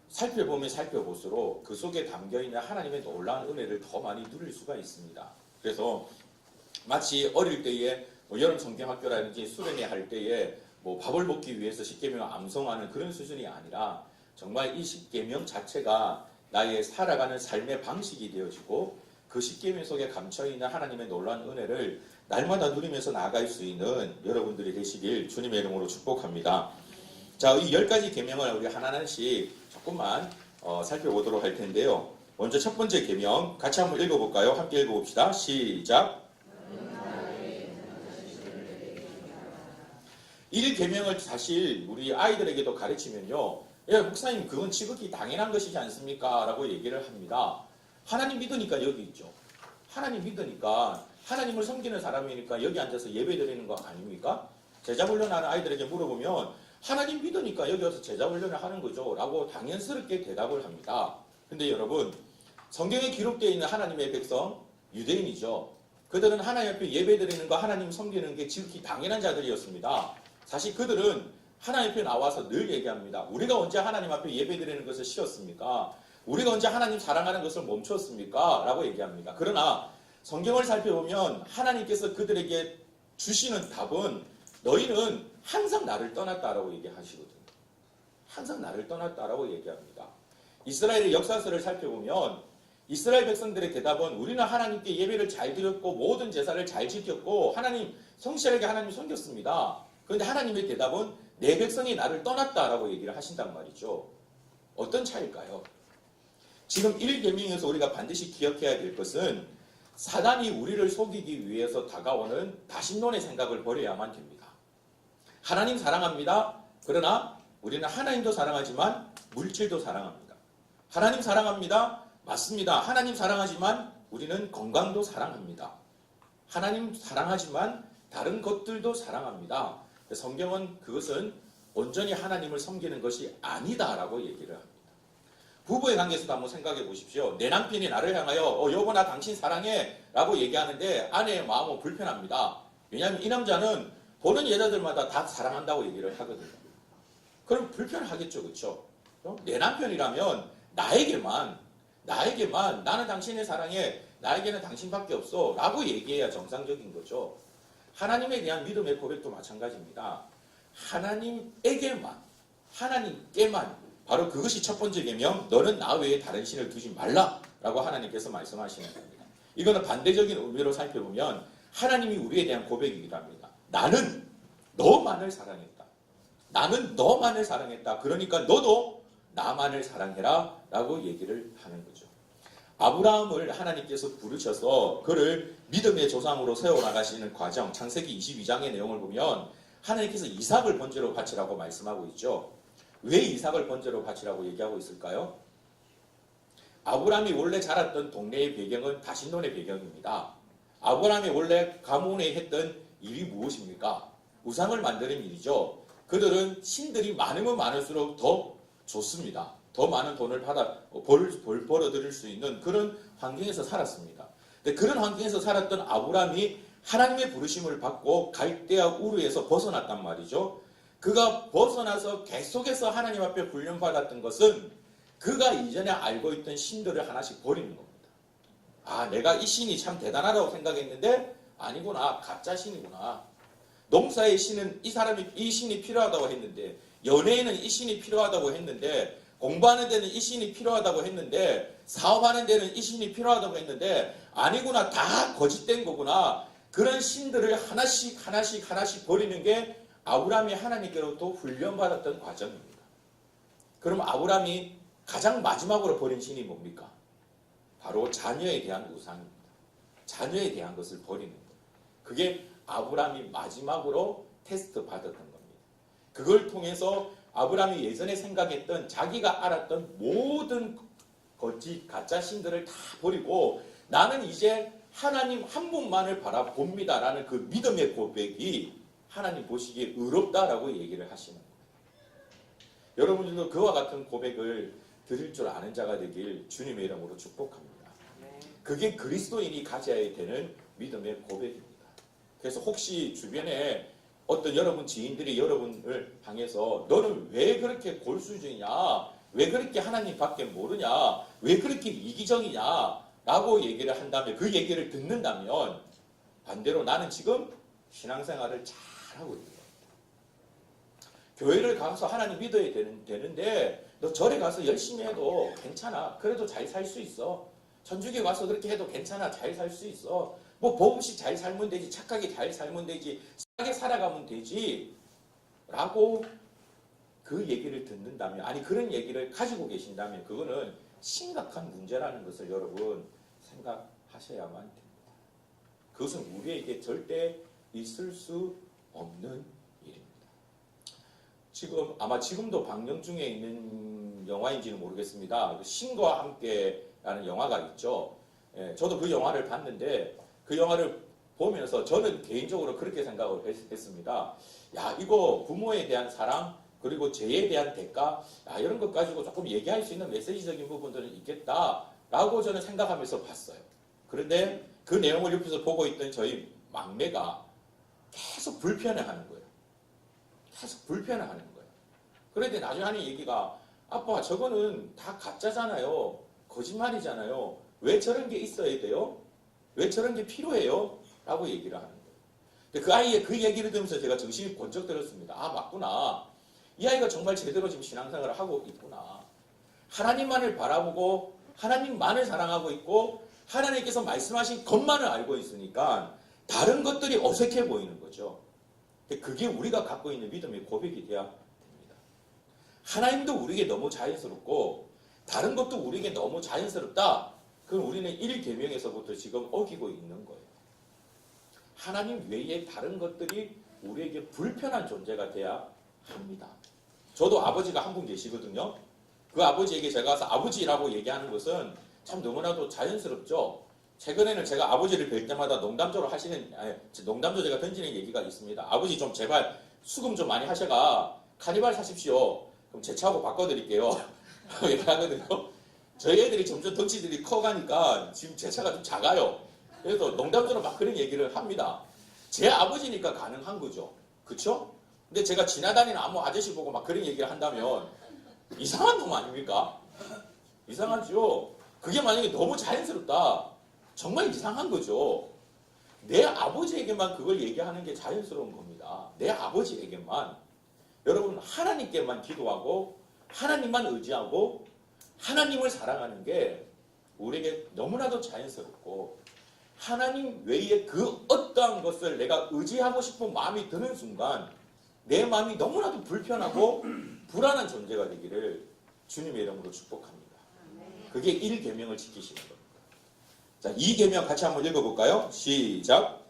살펴보면 살펴볼수록 그 속에 담겨있는 하나님의 놀라운 은혜를 더 많이 누릴 수가 있습니다. 그래서 마치 어릴 때에 여름 성경학교라든지 수련회 할 때에 밥을 먹기 위해서 십계명을 암송하는 그런 수준이 아니라 정말 이 십계명 자체가 나의 살아가는 삶의 방식이 되어지고 그 십계명 속에 감춰있는 하나님의 놀라운 은혜를 날마다 누리면서 나아갈 수 있는 여러분들이 되시길 주님의 이름으로 축복합니다. 자, 이 10가지 계명을 우리 하나씩 조금만 살펴보도록 할 텐데요. 먼저 첫 번째 계명 같이 한번 읽어볼까요? 함께 읽어봅시다. 시작. 1계명을 사실 우리 아이들에게도 가르치면요. 야, 목사님 그건 지극히 당연한 것이지 않습니까? 라고 얘기를 합니다. 하나님 믿으니까 여기 있죠. 하나님 믿으니까 하나님을 섬기는 사람이니까 여기 앉아서 예배 드리는 거 아닙니까? 제자 훈련하는 아이들에게 물어보면 하나님 믿으니까 여기 와서 제자 훈련을 하는 거죠. 라고 당연스럽게 대답을 합니다. 근데 여러분, 성경에 기록되어 있는 하나님의 백성, 유대인이죠. 그들은 하나님 앞에 예배 드리는 거, 하나님 섬기는 게 지극히 당연한 자들이었습니다. 사실 그들은 하나님 앞에 나와서 늘 얘기합니다. 우리가 언제 하나님 앞에 예배 드리는 것을 쉬었습니까? 우리가 언제 하나님 사랑하는 것을 멈췄습니까? 라고 얘기합니다. 그러나 성경을 살펴보면 하나님께서 그들에게 주시는 답은 너희는 항상 나를 떠났다라고 얘기하시거든요. 항상 나를 떠났다라고 얘기합니다. 이스라엘의 역사서를 살펴보면 이스라엘 백성들의 대답은 우리는 하나님께 예배를 잘 드렸고 모든 제사를 잘 지켰고 하나님 성실하게 하나님 섬겼습니다. 그런데 하나님의 대답은 내 백성이 나를 떠났다라고 얘기를 하신단 말이죠. 어떤 차이일까요? 지금 1계명에서 우리가 반드시 기억해야 될 것은 사단이 우리를 속이기 위해서 다가오는 다신론의 생각을 버려야만 됩니다. 하나님 사랑합니다. 그러나 우리는 하나님도 사랑하지만 물질도 사랑합니다. 하나님 사랑합니다. 맞습니다. 하나님 사랑하지만 우리는 건강도 사랑합니다. 하나님 사랑하지만 다른 것들도 사랑합니다. 성경은 그것은 온전히 하나님을 섬기는 것이 아니다라고 얘기를 합니다. 부부의 관계에서도 한번 생각해 보십시오. 내 남편이 나를 향하여 여보 나 당신 사랑해 라고 얘기하는데 아내의 마음은 불편합니다. 왜냐하면 이 남자는 보는 여자들마다 다 사랑한다고 얘기를 하거든요. 그럼 불편하겠죠. 그렇죠? 내 남편이라면 나에게만 나는 당신의 사랑해 나에게는 당신밖에 없어 라고 얘기해야 정상적인 거죠. 하나님에 대한 믿음의 고백도 마찬가지입니다. 하나님께만 바로 그것이 첫 번째 계명, 너는 나 외에 다른 신을 두지 말라라고 하나님께서 말씀하시는 겁니다. 이거는 반대적인 의미로 살펴보면 하나님이 우리에 대한 고백이기도 합니다. 나는 너만을 사랑했다. 나는 너만을 사랑했다. 그러니까 너도 나만을 사랑해라 라고 얘기를 하는 거죠. 아브라함을 하나님께서 부르셔서 그를 믿음의 조상으로 세워나가시는 과정, 창세기 22장의 내용을 보면 하나님께서 이삭을 번제로 바치라고 말씀하고 있죠. 왜 이삭을 번제로 바치라고 얘기하고 있을까요? 아브라함이 원래 자랐던 동네의 배경은 다신론의 배경입니다. 아브라함이 원래 가문에 했던 일이 무엇입니까? 우상을 만드는 일이죠. 그들은 신들이 많으면 많을수록 더 좋습니다. 더 많은 돈을 벌어들일 수 있는 그런 환경에서 살았습니다. 근데 그런 환경에서 살았던 아브라함이 하나님의 부르심을 받고 갈대아 우르에서 벗어났단 말이죠. 그가 벗어나서 계속해서 하나님 앞에 훈련받았던 것은 그가 이전에 알고 있던 신들을 하나씩 버리는 겁니다. 아, 내가 이 신이 참 대단하다고 생각했는데 아니구나, 가짜 신이구나. 농사의 신은 이 신이 필요하다고 했는데, 연애에는 이 신이 필요하다고 했는데, 공부하는 데는 이 신이 필요하다고 했는데, 사업하는 데는 이 신이 필요하다고 했는데, 아니구나, 다 거짓된 거구나. 그런 신들을 하나씩 버리는 게 아브라함이 하나님께로부터 훈련받았던 과정입니다. 그럼 아브라함이 가장 마지막으로 버린 신이 뭡니까? 바로 자녀에 대한 우상입니다. 자녀에 대한 것을 버리는 거예요. 그게 아브라함이 마지막으로 테스트 받았던 겁니다. 그걸 통해서 아브라함이 예전에 생각했던 자기가 알았던 모든 거짓 가짜 신들을 다 버리고 나는 이제 하나님 한 분만을 바라봅니다라는 그 믿음의 고백이 하나님 보시기에 의롭다라고 얘기를 하시는 거예요. 여러분들도 그와 같은 고백을 드릴 줄 아는 자가 되길 주님의 이름으로 축복합니다. 그게 그리스도인이 가져야 되는 믿음의 고백입니다. 그래서 혹시 주변에 어떤 여러분 지인들이 여러분을 향해서 너는 왜 그렇게 골수주의냐? 왜 그렇게 하나님밖에 모르냐? 왜 그렇게 이기적이냐? 라고 얘기를 한다면 그 얘기를 듣는다면 반대로 나는 지금 신앙생활을 잘하고 있는 겁니다. 교회를 가서 하나님 믿어야 되는데 너 절에 가서 열심히 해도 괜찮아. 그래도 잘 살 수 있어. 천주교 가서 그렇게 해도 괜찮아. 잘 살 수 있어. 뭐 복음식 잘 살면 되지. 착하게 잘 살면 되지. 싸게 살아가면 되지. 라고 그 얘기를 듣는다면 아니 그런 얘기를 가지고 계신다면 그거는 심각한 문제라는 것을 여러분 생각하셔야만 됩니다. 그것은 우리에게 절대 있을 수 없는 일입니다. 지금 아마 지금도 방영 중에 있는 영화인지는 모르겠습니다. 신과 함께라는 영화가 있죠. 예, 저도 그 영화를 봤는데 그 영화를 보면서 저는 개인적으로 그렇게 생각을 했습니다. 야, 이거 부모에 대한 사랑 그리고 죄에 대한 대가 이런 것 가지고 조금 얘기할 수 있는 메시지적인 부분들은 있겠다라고 저는 생각하면서 봤어요. 그런데 그 내용을 옆에서 보고 있던 저희 막내가 계속 불편해하는 거예요. 계속 불편해하는 거예요. 그런데 나중에 하는 얘기가 아빠 저거는 다 가짜잖아요. 거짓말이잖아요. 왜 저런 게 있어야 돼요? 왜 저런 게 필요해요? 라고 얘기를 하는 거예요. 근데 그 아이의 그 얘기를 들으면서 제가 정신이 번쩍 들었습니다. 아 맞구나. 이 아이가 정말 제대로 지금 신앙생활을 하고 있구나. 하나님만을 바라보고 하나님만을 사랑하고 있고 하나님께서 말씀하신 것만을 알고 있으니까 다른 것들이 어색해 보이는 거죠. 근데 그게 우리가 갖고 있는 믿음의 고백이 돼야 됩니다. 하나님도 우리에게 너무 자연스럽고 다른 것도 우리에게 너무 자연스럽다. 그럼 우리는 1계명에서부터 지금 어기고 있는 거예요. 하나님 외에 다른 것들이 우리에게 불편한 존재가 돼야 합니다. 저도 아버지가 한 분 계시거든요. 그 아버지에게 제가 가서 아버지라고 얘기하는 것은 참 너무나도 자연스럽죠. 최근에는 제가 아버지를 뵐 때마다 농담조로 제가 던지는 얘기가 있습니다. 아버지 좀 제발 수금 좀 많이 하셔가 카니발 사십시오. 그럼 제 차하고 바꿔드릴게요. 얘기하거든요. 저희 애들이 점점 덩치들이 커가니까 지금 제 차가 좀 작아요. 그래서 농담처럼 막 그런 얘기를 합니다. 제 아버지니까 가능한 거죠. 그쵸? 근데 제가 지나다니는 아무 아저씨 보고 막 그런 얘기를 한다면 이상한 놈 아닙니까? 이상하죠? 그게 만약에 너무 자연스럽다. 정말 이상한 거죠. 내 아버지에게만 그걸 얘기하는 게 자연스러운 겁니다. 내 아버지에게만. 여러분, 하나님께만 기도하고 하나님만 의지하고 하나님을 사랑하는 게 우리에게 너무나도 자연스럽고, 하나님 외에 그 어떠한 것을 내가 의지하고 싶은 마음이 드는 순간 내 마음이 너무나도 불편하고 불안한 존재가 되기를 주님의 이름으로 축복합니다. 그게 1계명을 지키시는 겁니다. 자, 2계명 같이 한번 읽어볼까요? 시작.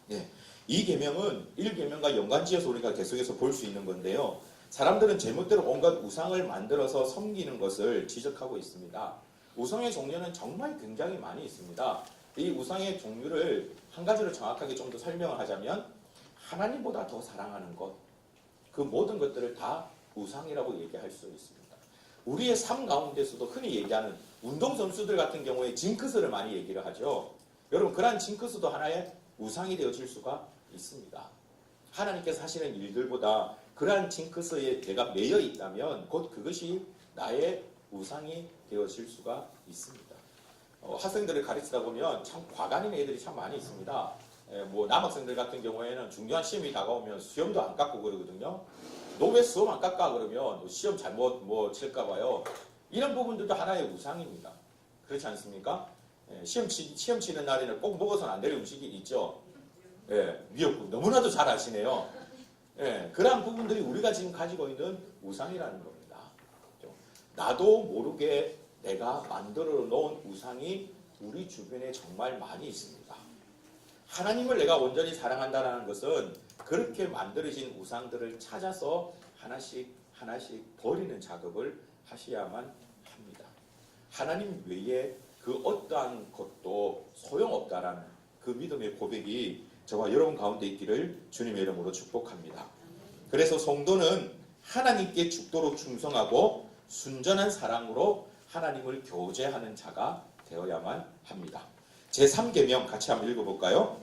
네, 이 계명은 1계명과 연관지어서 우리가 계속해서 볼 수 있는 건데요. 사람들은 제멋대로 온갖 우상을 만들어서 섬기는 것을 지적하고 있습니다. 우상의 종류는 정말 굉장히 많이 있습니다. 이 우상의 종류를 한 가지로 정확하게 좀 더 설명을 하자면, 하나님보다 더 사랑하는 것, 그 모든 것들을 다 우상이라고 얘기할 수 있습니다. 우리의 삶 가운데서도 흔히 얘기하는 운동선수들 같은 경우에 징크스를 많이 얘기를 하죠. 여러분, 그러한 징크스도 하나의 우상이 되어질 수가 있습니다. 하나님께서 하시는 일들보다 그러한 징크스에 내가 매여 있다면 곧 그것이 나의 우상이 되어질 수가 있습니다. 학생들을 가르치다 보면 참 과간인 애들이 참 많이 있습니다. 뭐 남학생들 같은 경우에는 중요한 시험이 다가오면 시험도 안 깎고 그러거든요. 너 왜 수업 안 깎아? 그러면 시험 잘못 칠까 봐요. 이런 부분들도 하나의 우상입니다. 그렇지 않습니까? 시험 치는 날에는 꼭 먹어서는 안 될 음식이 있죠. 미역국 너무나도 잘 아시네요. 그러한 부분들이 우리가 지금 가지고 있는 우상이라는 겁니다. 나도 모르게 내가 만들어 놓은 우상이 우리 주변에 정말 많이 있습니다. 하나님을 내가 온전히 사랑한다는 것은 그렇게 만들어진 우상들을 찾아서 하나씩 하나씩 버리는 작업을 하셔야만 합니다. 하나님 외에 그 어떠한 것도 소용없다라는 그 믿음의 고백이 저와 여러분 가운데 있기를 주님의 이름으로 축복합니다. 그래서 성도는 하나님께 죽도록 충성하고 순전한 사랑으로 하나님을 교제하는 자가 되어야만 합니다. 제3계명 같이 한번 읽어볼까요?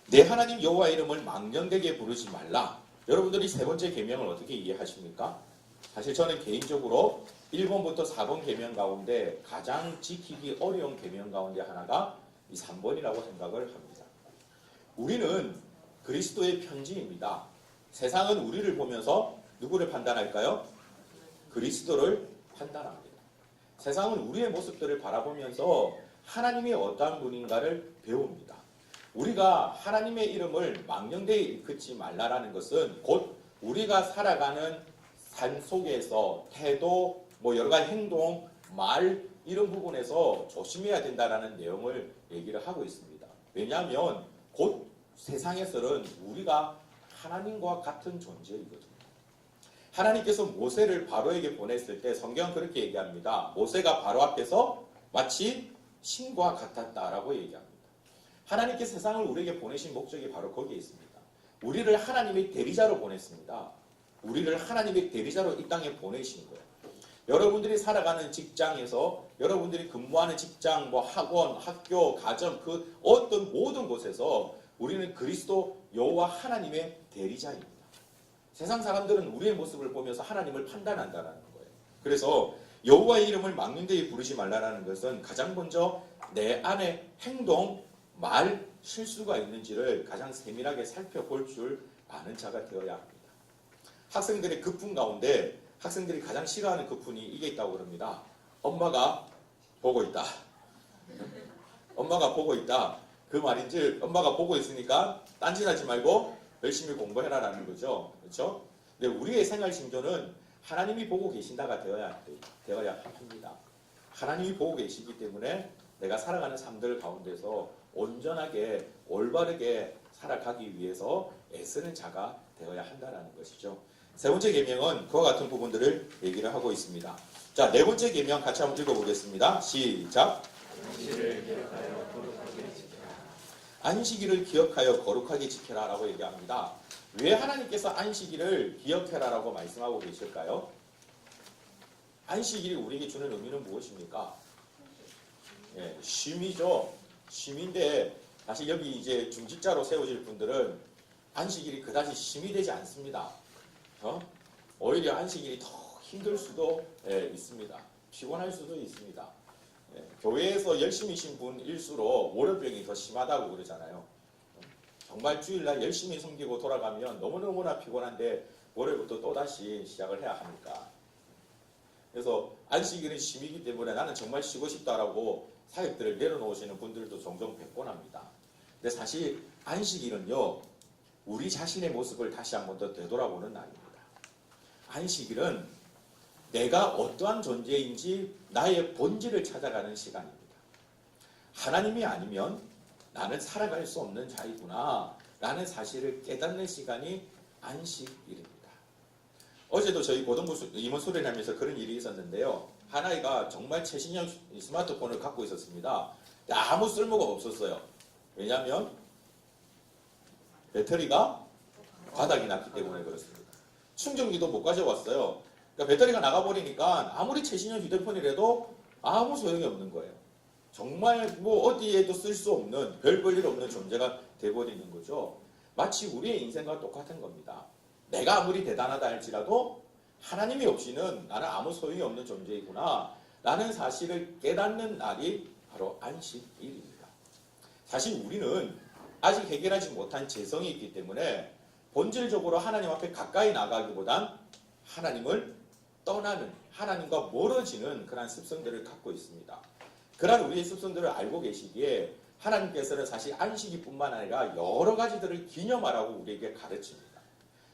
내 하나님 여호와 이름을 망령되게 부르지 말라. 여러분들이 세 번째 계명을 어떻게 이해하십니까? 사실 저는 개인적으로 1번부터 4번 계명 가운데 가장 지키기 어려운 계명 가운데 하나가 이 3번이라고 생각을 합니다. 우리는 그리스도의 편지입니다. 세상은 우리를 보면서 누구를 판단할까요? 그리스도를 판단합니다. 세상은 우리의 모습들을 바라보면서 하나님이 어떠한 분인가를 배웁니다. 우리가 하나님의 이름을 망령되이 일컫지 말라라는 것은 곧 우리가 살아가는 삶 속에서 태도, 여러 가지 행동, 말 이런 부분에서 조심해야 된다라는 내용을 얘기를 하고 있습니다. 왜냐하면 곧 세상에서는 우리가 하나님과 같은 존재이거든요. 하나님께서 모세를 바로에게 보냈을 때 성경은 그렇게 얘기합니다. 모세가 바로 앞에서 마치 신과 같았다라고 얘기합니다. 하나님께 세상을 우리에게 보내신 목적이 바로 거기에 있습니다. 우리를 하나님의 대리자로 보냈습니다. 우리를 하나님의 대리자로 이 땅에 보내신 거예요. 여러분들이 살아가는 직장에서, 여러분들이 근무하는 직장, 학원, 학교, 가정, 그 어떤 모든 곳에서 우리는 그리스도 여호와 하나님의 대리자입니다. 세상 사람들은 우리의 모습을 보면서 하나님을 판단한다는 거예요. 그래서 여호와의 이름을 망령되이 부르지 말라는 것은 가장 먼저 내 안에 행동, 말, 실수가 있는지를 가장 세밀하게 살펴볼 줄 아는 자가 되어야 합니다. 학생들의 급분 가운데 학생들이 가장 싫어하는 급분이 이게 있다고 그럽니다. 엄마가 보고 있다. 엄마가 보고 있다. 그 말인즉 엄마가 보고 있으니까 딴짓하지 말고 열심히 공부해라라는 거죠. 그렇죠? 근데 우리의 생활 신조는 하나님이 보고 계신다가 되어야 합니다. 하나님이 보고 계시기 때문에 내가 살아가는 삶들 가운데서 온전하게 올바르게 살아가기 위해서 애쓰는 자가 되어야 한다는 것이죠. 세 번째 계명은 그와 같은 부분들을 얘기를 하고 있습니다. 자, 네 번째 계명 같이 한번 읽어보겠습니다. 시작. 안식일을 기억하여 거룩하게 지켜라 라고 얘기합니다. 왜 하나님께서 안식일을 기억해라라고 말씀하고 계실까요? 안식일이 우리에게 주는 의미는 무엇입니까? 예, 쉼이죠. 쉼인데 사실 여기 이제 중직자로 세워질 분들은 안식일이 그다지 쉼이 되지 않습니다. 오히려 안식일이 더 힘들 수도 있습니다. 피곤할 수도 있습니다. 교회에서 열심히신 분일수록 월요병이 더 심하다고 그러잖아요. 정말 주일날 열심히 섬기고 돌아가면 너무너무나 피곤한데 월요일부터 또다시 시작을 해야 하니까. 그래서 안식일은 쉼이기 때문에 나는 정말 쉬고 싶다라고 사역들을 내려놓으시는 분들도 종종 뵙곤 합니다. 근데 사실 안식일은요, 우리 자신의 모습을 다시 한 번 더 되돌아보는 날입니다. 안식일은 내가 어떠한 존재인지 나의 본질을 찾아가는 시간입니다. 하나님이 아니면 나는 살아갈 수 없는 자이구나 라는 사실을 깨닫는 시간이 안식일입니다. 어제도 저희 고등부 임원 수련하면서 그런 일이 있었는데요. 한 아이가 정말 최신형 스마트폰을 갖고 있었습니다. 아무 쓸모가 없었어요. 왜냐하면 배터리가 바닥이 났기 때문에 그렇습니다. 충전기도 못 가져왔어요. 그러니까 배터리가 나가버리니까 아무리 최신형 휴대폰이라도 아무 소용이 없는 거예요. 정말 뭐 어디에도 쓸 수 없는 별 볼 일 없는 존재가 돼버리는 거죠. 마치 우리의 인생과 똑같은 겁니다. 내가 아무리 대단하다 할지라도 하나님이 없이는 나는 아무 소용이 없는 존재이구나 라는 사실을 깨닫는 날이 바로 안식일입니다. 사실 우리는 아직 해결하지 못한 재성이 있기 때문에 본질적으로 하나님 앞에 가까이 나가기보단 하나님을 떠나는, 하나님과 멀어지는 그런 습성들을 갖고 있습니다. 그런 우리의 습성들을 알고 계시기에 하나님께서는 사실 안식일뿐만 아니라 여러 가지들을 기념하라고 우리에게 가르칩니다.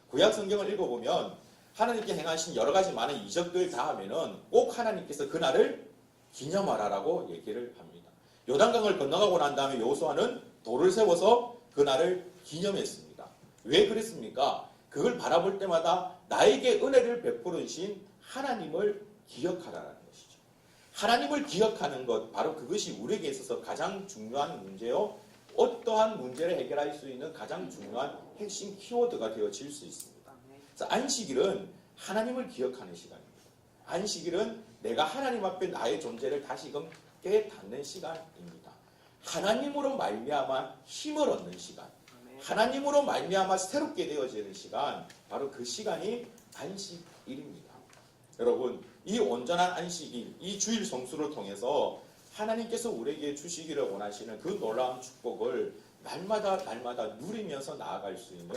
구약 성경을 읽어보면 하나님께 행하신 여러 가지 많은 이적들 다음에는 꼭 하나님께서 그날을 기념하라라고 얘기를 합니다. 요단강을 건너가고 난 다음에 여호수아는 돌을 세워서 그날을 기념했습니다. 왜 그랬습니까? 그걸 바라볼 때마다 나에게 은혜를 베풀어 주신 하나님을 기억하라는 것이죠. 하나님을 기억하는 것, 바로 그것이 우리에게 있어서 가장 중요한 문제요. 어떠한 문제를 해결할 수 있는 가장 중요한 핵심 키워드가 되어질 수 있습니다. 그래서 안식일은 하나님을 기억하는 시간입니다. 안식일은 내가 하나님 앞에 나의 존재를 다시금 깨닫는 시간입니다. 하나님으로 말미암아 힘을 얻는 시간, 하나님으로 말미암아 새롭게 되어지는 시간, 바로 그 시간이 안식일입니다. 여러분, 이 온전한 안식일, 이 주일 성수를 통해서 하나님께서 우리에게 주시기를 원하시는 그 놀라운 축복을 날마다 누리면서 나아갈 수 있는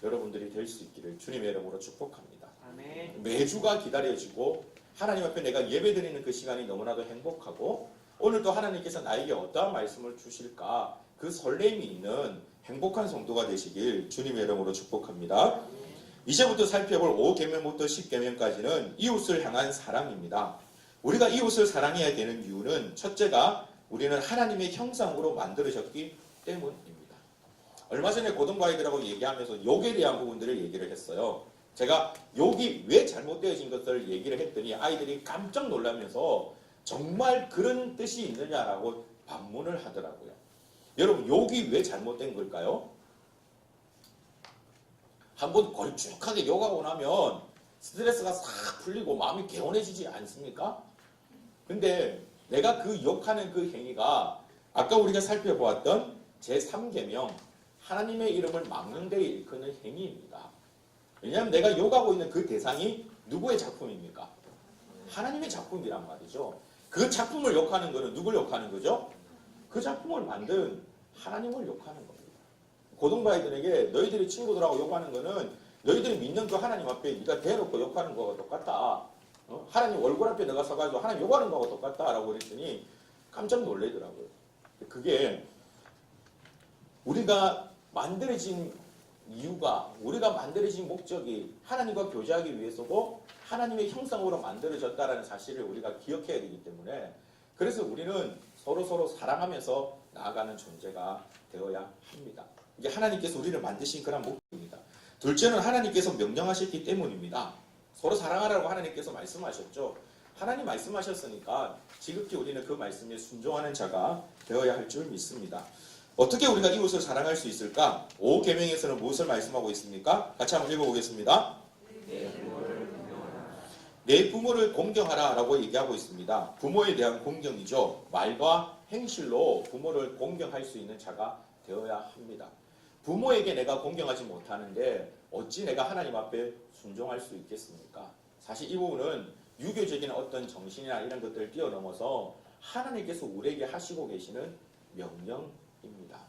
여러분들이 될 수 있기를 주님의 이름으로 축복합니다. 아멘. 매주가 기다려지고 하나님 앞에 내가 예배드리는 그 시간이 너무나도 행복하고 오늘도 하나님께서 나에게 어떠한 말씀을 주실까 그 설렘이 있는 행복한 성도가 되시길 주님의 이름으로 축복합니다. 이제부터 살펴볼 5계명부터 10계명까지는 이웃을 향한 사랑입니다. 우리가 이웃을 사랑해야 되는 이유는 첫째가 우리는 하나님의 형상으로 만들어졌기 때문입니다. 얼마 전에 고등과이들하고 얘기하면서 욕에 대한 부분들을 얘기를 했어요. 제가 욕이 왜 잘못되어진 것을 얘기를 했더니 아이들이 깜짝 놀라면서 정말 그런 뜻이 있느냐라고 반문을 하더라고요. 여러분, 욕이 왜 잘못된 걸까요? 한번 걸쭉하게 욕하고 나면 스트레스가 싹 풀리고 마음이 개운해지지 않습니까? 근데 내가 그 욕하는 그 행위가 아까 우리가 살펴보았던 제3계명 하나님의 이름을 막는 데에 일컫는 행위입니다. 왜냐하면 내가 욕하고 있는 그 대상이 누구의 작품입니까? 하나님의 작품이란 말이죠. 그 작품을 욕하는 것은 누굴 욕하는 거죠? 그 작품을 만든 하나님을 욕하는 겁니다. 고등바이들에게 너희들이 친구들하고 욕하는 거는 너희들이 믿는 그 하나님 앞에 네가 대놓고 욕하는 거와 똑같다. 하나님 얼굴 앞에 내가 서가지고 하나님 욕하는 거하고 똑같다라고 그랬더니 깜짝 놀라더라고요. 그게 우리가 만들어진 이유가, 우리가 만들어진 목적이 하나님과 교제하기 위해서고 하나님의 형상으로 만들어졌다는 사실을 우리가 기억해야 되기 때문에 그래서 우리는 서로 사랑하면서 나아가는 존재가 되어야 합니다. 이게 하나님께서 우리를 만드신 그런 목적입니다. 둘째는 하나님께서 명령하셨기 때문입니다. 서로 사랑하라고 하나님께서 말씀하셨죠. 하나님 말씀하셨으니까 지극히 우리는 그 말씀에 순종하는 자가 되어야 할 줄 믿습니다. 어떻게 우리가 이웃을 사랑할 수 있을까? 5계명에서는 무엇을 말씀하고 있습니까? 같이 한번 읽어보겠습니다. 내 부모를 공경하라 라고 얘기하고 있습니다. 부모에 대한 공경이죠. 말과 행실로 부모를 공경할 수 있는 자가 되어야 합니다. 부모에게 내가 공경하지 못하는데 어찌 내가 하나님 앞에 순종할 수 있겠습니까? 사실 이 부분은 유교적인 어떤 정신이나 이런 것들을 뛰어넘어서 하나님께서 우리에게 하시고 계시는 명령입니다.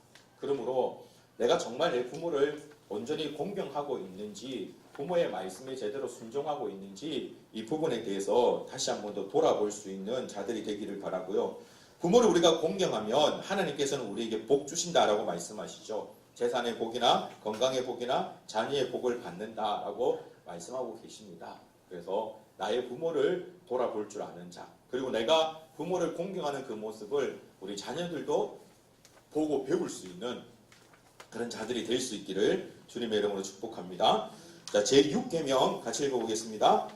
그러므로 내가 정말 내 부모를 온전히 공경하고 있는지, 부모의 말씀에 제대로 순종하고 있는지 이 부분에 대해서 다시 한 번 더 돌아볼 수 있는 자들이 되기를 바라고요. 부모를 우리가 공경하면 하나님께서는 우리에게 복 주신다라고 말씀하시죠. 재산의 복이나 건강의 복이나 자녀의 복을 받는다라고 말씀하고 계십니다. 그래서 나의 부모를 돌아볼 줄 아는 자, 그리고 내가 부모를 공경하는 그 모습을 우리 자녀들도 보고 배울 수 있는 그런 자들이 될 수 있기를 주님의 이름으로 축복합니다. 자, 제6계명 같이 읽어보겠습니다.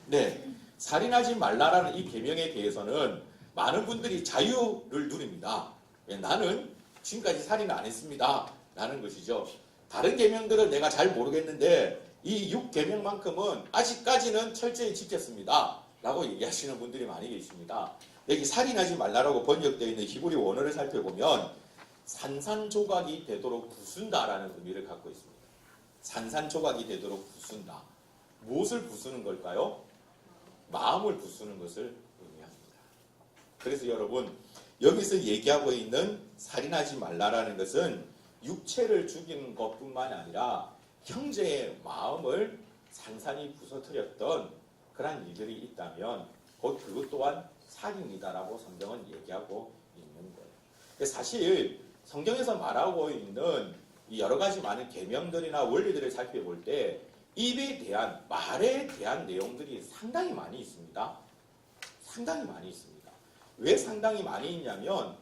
네, 살인하지 말라라는 이 계명에 대해서는 많은 분들이 자유를 누립니다. 나는 지금까지 살인을 안 했습니다 라는 것이죠. 다른 계명들은 내가 잘 모르겠는데 이 6계명만큼은 아직까지는 철저히 지켰습니다 라고 얘기하시는 분들이 많이 계십니다. 여기 살인하지 말라라고 번역되어 있는 히브리 원어를 살펴보면 산산조각이 되도록 부순다라는 의미를 갖고 있습니다. 산산조각이 되도록 부순다. 무엇을 부수는 걸까요? 마음을 부수는 것을 의미합니다. 그래서 여러분, 여기서 얘기하고 있는 살인하지 말라라는 것은 육체를 죽이는 것뿐만 아니라 형제의 마음을 산산히 부서뜨렸던 그런 일들이 있다면 곧 그것 또한 살인이다라고 성경은 얘기하고 있는 거예요. 사실 성경에서 말하고 있는 이 여러 가지 많은 계명들이나 원리들을 살펴볼 때 입에 대한, 말에 대한 내용들이 상당히 많이 있습니다. 상당히 많이 있습니다. 왜 상당히 많이 있냐면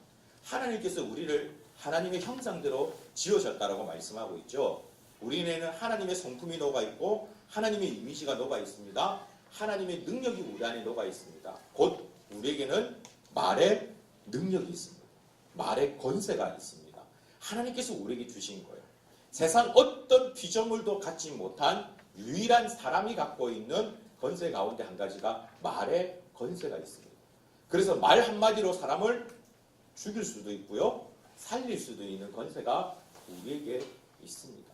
하나님께서 우리를 하나님의 형상대로 지으셨다라고 말씀하고 있죠. 우리는 하나님의 성품이 녹아 있고 하나님의 이미지가 녹아 있습니다. 하나님의 능력이 우리 안에 녹아 있습니다. 곧 우리에게는 말의 능력이 있습니다. 말의 권세가 있습니다. 하나님께서 우리에게 주신 거예요. 세상 어떤 피조물도 갖지 못한 유일한 사람이 갖고 있는 권세 가운데 한 가지가 말의 권세가 있습니다. 그래서 말 한마디로 사람을 죽일 수도 있고요, 살릴 수도 있는 권세가 우리에게 있습니다.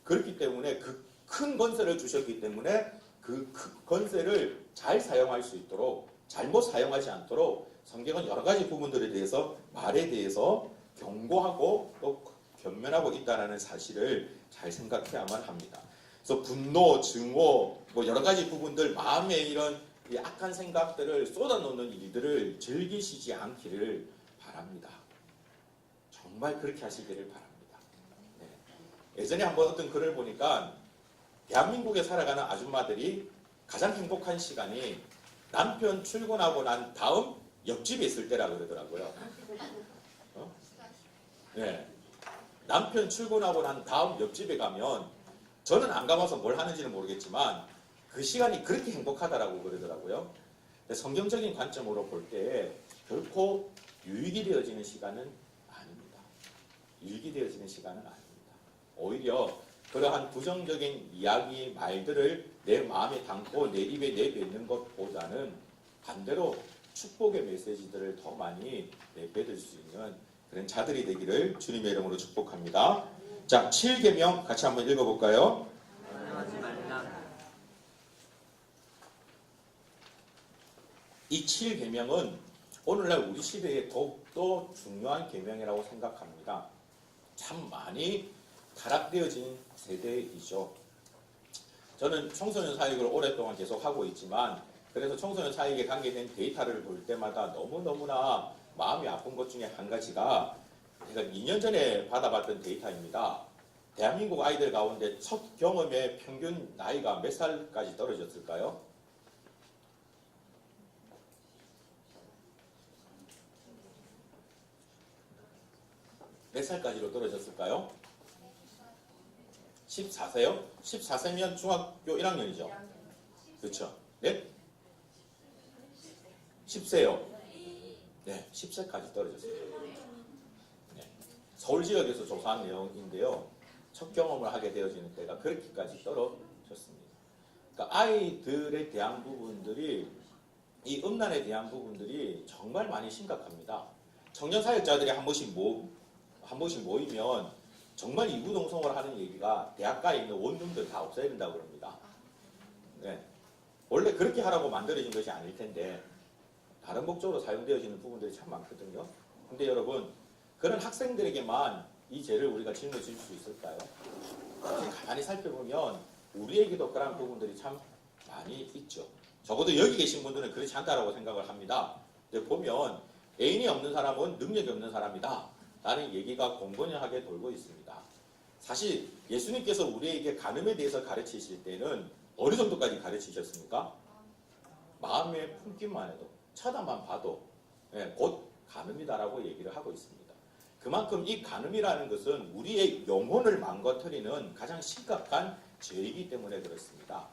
그렇기 때문에 그 큰 권세를 주셨기 때문에 그 권세를 잘 사용할 수 있도록, 잘못 사용하지 않도록 성경은 여러 가지 부분들에 대해서, 말에 대해서 경고하고 또 견면하고 있다는 사실을 잘 생각해야만 합니다. 그래서 분노, 증오, 뭐 여러 가지 부분들, 마음에 이런 악한 생각들을 쏟아놓는 일들을 즐기시지 않기를 바랍니다. 정말 그렇게 하시기를 바랍니다. 네. 예전에 한번 어떤 글을 보니까 대한민국에 살아가는 아줌마들이 가장 행복한 시간이 남편 출근하고 난 다음 옆집에 있을 때라 그러더라고요. 네. 남편 출근하고 난 다음 옆집에 가면, 저는 안 가봐서 뭘 하는지는 모르겠지만 그 시간이 그렇게 행복하다라고 그러더라고요. 성경적인 관점으로 볼 때 결코 유익이 되어지는 시간은 아닙니다. 유익이 되어지는 시간은 아닙니다. 오히려 그러한 부정적인 이야기, 말들을 내 마음에 담고 내 입에 내뱉는 것보다는 반대로 축복의 메시지들을 더 많이 내뱉을 수 있는 그런 자들이 되기를 주님의 이름으로 축복합니다. 자, 7계명 같이 한번 읽어볼까요? 이 7계명은 오늘날 우리 시대에 더욱더 중요한 계명이라고 생각합니다. 참 많이 타락되어진 세대이죠. 저는 청소년 사역을 오랫동안 계속 하고 있지만, 그래서 청소년 사역에 관계된 데이터를 볼 때마다 너무너무나 마음이 아픈 것 중에 한 가지가, 제가 2년 전에 받아봤던 데이터입니다. 대한민국 아이들 가운데 첫 경험의 평균 나이가 몇 살까지 떨어졌을까요? 몇 살까지로 떨어졌을까요? 14세요? 14세면 중학교 1학년이죠. 그렇죠. 네? 10세요. 네, 10세까지 떨어졌어요. 네. 서울 지역에서 조사한 내용인데요. 첫 경험을 하게 되어지는 때가 그렇게까지 떨어졌습니다. 그러니까 아이들에 대한 부분들이, 이 음란에 대한 부분들이 정말 많이 심각합니다. 청년 사역자들이 한 번씩 모이면 정말 이구동성을 하는 얘기가 대학가에 있는 원룸들 다 없애야 된다고 그럽니다. 네. 원래 그렇게 하라고 만들어진 것이 아닐 텐데 다른 목적으로 사용되어지는 부분들이 참 많거든요. 근데 여러분, 그런 학생들에게만 이 죄를 우리가 짊어질 수 있을까요? 가만히 살펴보면 우리에게도 그런 부분들이 참 많이 있죠. 적어도 여기 계신 분들은 그렇지 않다라고 생각을 합니다. 근데 보면 애인이 없는 사람은 능력이 없는 사람이다 라는 얘기가 공분하게 돌고 있습니다. 사실 예수님께서 우리에게 간음에 대해서 가르치실 때는 어느 정도까지 가르치셨습니까? 마음에 품기만 해도, 쳐다만 봐도 곧 간음이다라고 얘기를 하고 있습니다. 그만큼 이 간음이라는 것은 우리의 영혼을 망가뜨리는 가장 심각한 죄이기 때문에 그렇습니다.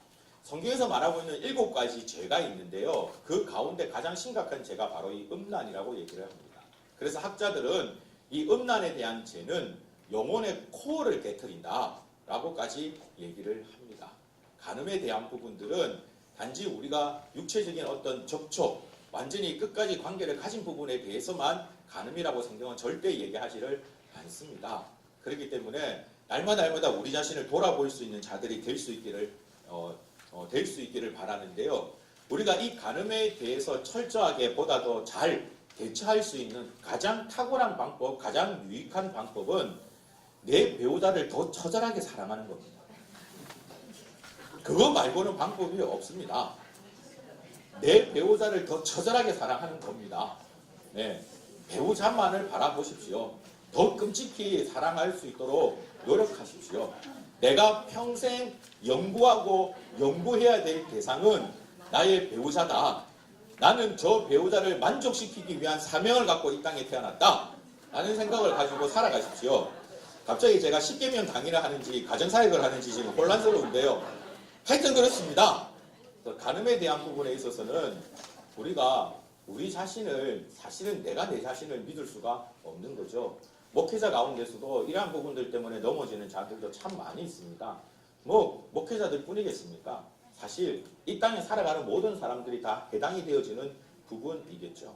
성경에서 말하고 있는 7가지 죄가 있는데요. 그 가운데 가장 심각한 죄가 바로 이 음란이라고 얘기를 합니다. 그래서 학자들은 이 음란에 대한 죄는 영혼의 코어를 깨트린다 라고까지 얘기를 합니다. 간음에 대한 부분들은 단지 우리가 육체적인 어떤 접촉, 완전히 끝까지 관계를 가진 부분에 대해서만 간음이라고 성경은 절대 얘기하지를 않습니다. 그렇기 때문에 날마다 우리 자신을 돌아볼 수 있는 자들이 될 수 있기를 바라는데요. 우리가 이 간음에 대해서 철저하게 보다 더 잘 대처할 수 있는 가장 탁월한 방법, 가장 유익한 방법은 내 배우자를 더 처절하게 사랑하는 겁니다. 그거 말고는 방법이 없습니다. 내 배우자를 더 처절하게 사랑하는 겁니다. 네, 배우자만을 바라보십시오. 더 끔찍히 사랑할 수 있도록 노력하십시오. 내가 평생 연구하고 연구해야 될 대상은 나의 배우자다. 나는 저 배우자를 만족시키기 위한 사명을 갖고 이 땅에 태어났다. 라는 생각을 가지고 살아가십시오. 갑자기 제가 십계명 강의를 하는지 가정사역을 하는지 지금 혼란스러운데요. 하여튼 그렇습니다. 간음에 대한 부분에 있어서는 우리가 우리 자신을, 사실은 내가 내 자신을 믿을 수가 없는 거죠. 목회자 가운데서도 이러한 부분들 때문에 넘어지는 자들도 참 많이 있습니다. 뭐 목회자들 뿐이겠습니까? 사실 이 땅에 살아가는 모든 사람들이 다 해당이 되어지는 부분이겠죠.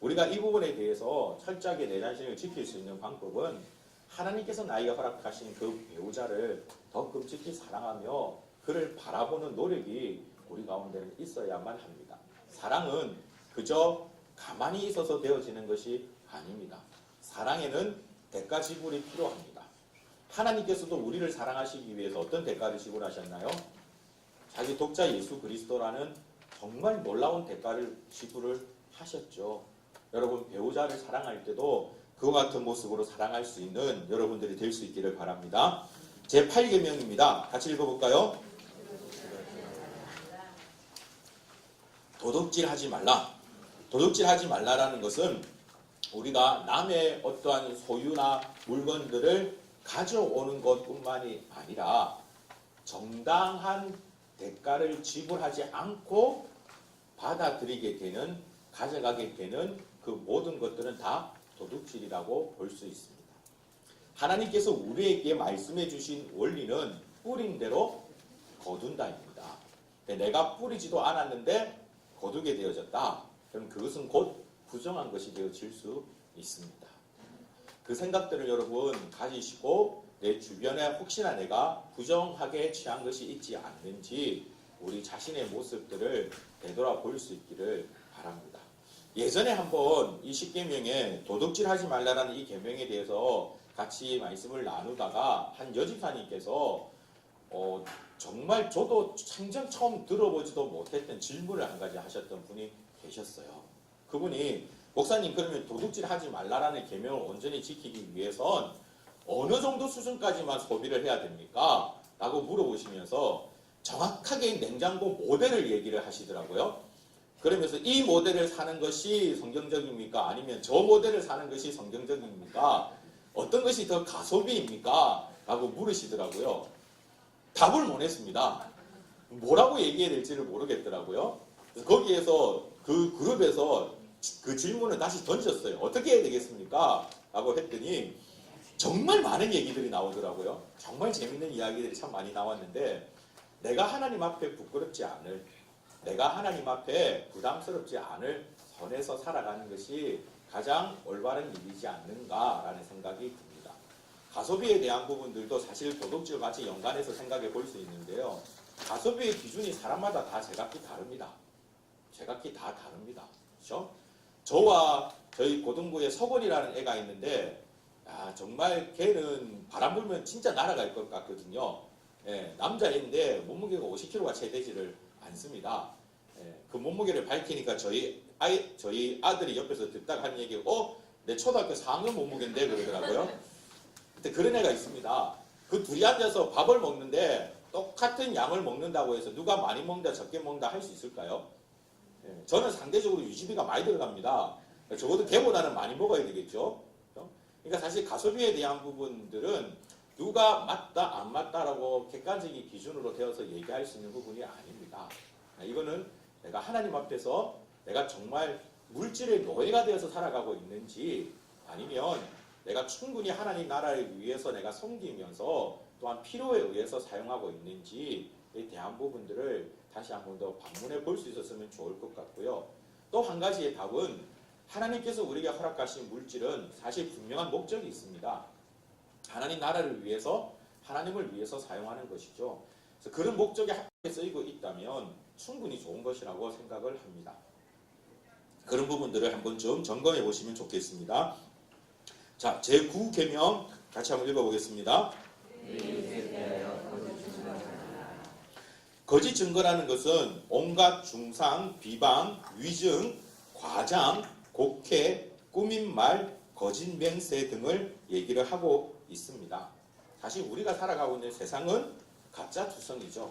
우리가 이 부분에 대해서 철저하게 내 자신을 지킬 수 있는 방법은 하나님께서 나에게 허락하신 그 배우자를 더 끔찍히 사랑하며 그를 바라보는 노력이 우리 가운데는 있어야만 합니다. 사랑은 그저 가만히 있어서 되어지는 것이 아닙니다. 사랑에는 대가 지불이 필요합니다. 하나님께서도 우리를 사랑하시기 위해서 어떤 대가를 지불하셨나요? 자기 독자 예수 그리스도라는 정말 놀라운 대가를 지불을 하셨죠. 여러분, 배우자를 사랑할 때도 그와 같은 모습으로 사랑할 수 있는 여러분들이 될 수 있기를 바랍니다. 제 8계명입니다. 같이 읽어볼까요? 도둑질하지 말라. 도둑질하지 말라라는 것은 우리가 남의 어떠한 소유나 물건들을 가져오는 것뿐만이 아니라 정당한 대가를 지불하지 않고 받아들이게 되는, 가져가게 되는 그 모든 것들은 다 도둑질이라고 볼 수 있습니다. 하나님께서 우리에게 말씀해 주신 원리는 뿌린 대로 거둔다입니다. 내가 뿌리지도 않았는데 거두게 되어졌다. 그럼 그것은 곧 부정한 것이 되어질 수 있습니다. 그 생각들을 여러분 가지시고 내 주변에 혹시나 내가 부정하게 취한 것이 있지 않는지 우리 자신의 모습들을 되돌아볼 수 있기를 바랍니다. 예전에 한번 이 10계명에 도둑질하지 말라라는 이 계명에 대해서 같이 말씀을 나누다가 한 여집사님께서 정말 저도 생전 처음 들어보지도 못했던 질문을 한 가지 하셨던 분이 계셨어요. 그분이 목사님, 그러면 도둑질하지 말라라는 계명을 온전히 지키기 위해선 어느 정도 수준까지만 소비를 해야 됩니까? 라고 물어보시면서 정확하게 냉장고 모델을 얘기를 하시더라고요. 그러면서 이 모델을 사는 것이 성경적입니까? 아니면 저 모델을 사는 것이 성경적입니까? 어떤 것이 더 가소비입니까? 라고 물으시더라고요. 답을 못 했습니다. 뭐라고 얘기해야 될지를 모르겠더라고요. 그래서 거기에서 그 그룹에서 그 질문을 다시 던졌어요. 어떻게 해야 되겠습니까? 라고 했더니 정말 많은 얘기들이 나오더라고요. 정말 재밌는 이야기들이 참 많이 나왔는데, 내가 하나님 앞에 부끄럽지 않을, 내가 하나님 앞에 부담스럽지 않을 선에서 살아가는 것이 가장 올바른 일이지 않는가라는 생각이 듭니다. 가소비에 대한 부분들도 사실 도덕질 같이 연관해서 생각해 볼 수 있는데요. 가소비의 기준이 사람마다 다 제각기 다릅니다. 제각기 다 다릅니다. 그렇죠? 저와 저희 고등부에 서건이라는 애가 있는데, 정말 걔는 바람 불면 진짜 날아갈 것 같거든요. 예, 남자인데 몸무게가 50kg가 채 되지를 않습니다. 예, 그 몸무게를 밝히니까 저희 아들이 옆에서 듣다가 한 얘기, 내 초등학교 4학년 몸무게인데 그러더라고요. 근데 그런 애가 있습니다. 그 둘이 앉아서 밥을 먹는데 똑같은 양을 먹는다고 해서 누가 많이 먹는다 적게 먹는다 할 수 있을까요? 예, 저는 상대적으로 유지비가 많이 들어갑니다. 적어도 걔보다는 많이 먹어야 되겠죠. 그러니까 사실 가소비에 대한 부분들은 누가 맞다 안 맞다라고 객관적인 기준으로 되어서 얘기할 수 있는 부분이 아닙니다. 이거는 내가 하나님 앞에서 내가 정말 물질의 노예가 되어서 살아가고 있는지, 아니면 내가 충분히 하나님 나라를 위해서 내가 섬기면서 또한 필요에 의해서 사용하고 있는지에 대한 부분들을 다시 한 번 더 방문해 볼 수 있었으면 좋을 것 같고요. 또 한 가지의 답은, 하나님께서 우리에게 허락하신 물질은 사실 분명한 목적이 있습니다. 하나님 나라를 위해서, 하나님을 위해서 사용하는 것이죠. 그래서 그런 목적에 합하게 쓰이고 있다면 충분히 좋은 것이라고 생각을 합니다. 그런 부분들을 한번 좀 점검해 보시면 좋겠습니다. 자, 제9계명 같이 한번 읽어보겠습니다. 거짓 증거라는 것은 온갖 중상, 비방, 위증, 과장, 곡해, 꾸민 말, 거짓 맹세 등을 얘기를 하고 있습니다. 사실 우리가 살아가고 있는 세상은 가짜 투성이죠.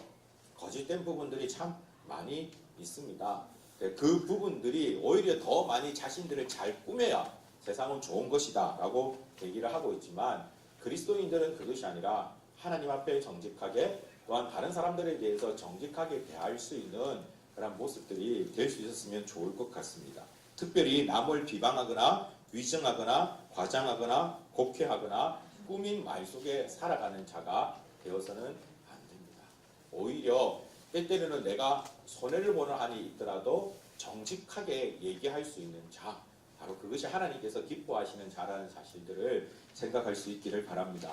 거짓된 부분들이 참 많이 있습니다. 그 부분들이 오히려 더 많이 자신들을 잘 꾸며야 세상은 좋은 것이다 라고 얘기를 하고 있지만, 그리스도인들은 그것이 아니라 하나님 앞에 정직하게, 또한 다른 사람들에 대해서 정직하게 대할 수 있는 그런 모습들이 될 수 있었으면 좋을 것 같습니다. 특별히 남을 비방하거나 위증하거나 과장하거나 곡해하거나 꾸민 말 속에 살아가는 자가 되어서는 안 됩니다. 오히려 때때로는 내가 손해를 보는 한이 있더라도 정직하게 얘기할 수 있는 자, 바로 그것이 하나님께서 기뻐하시는 자라는 사실들을 생각할 수 있기를 바랍니다.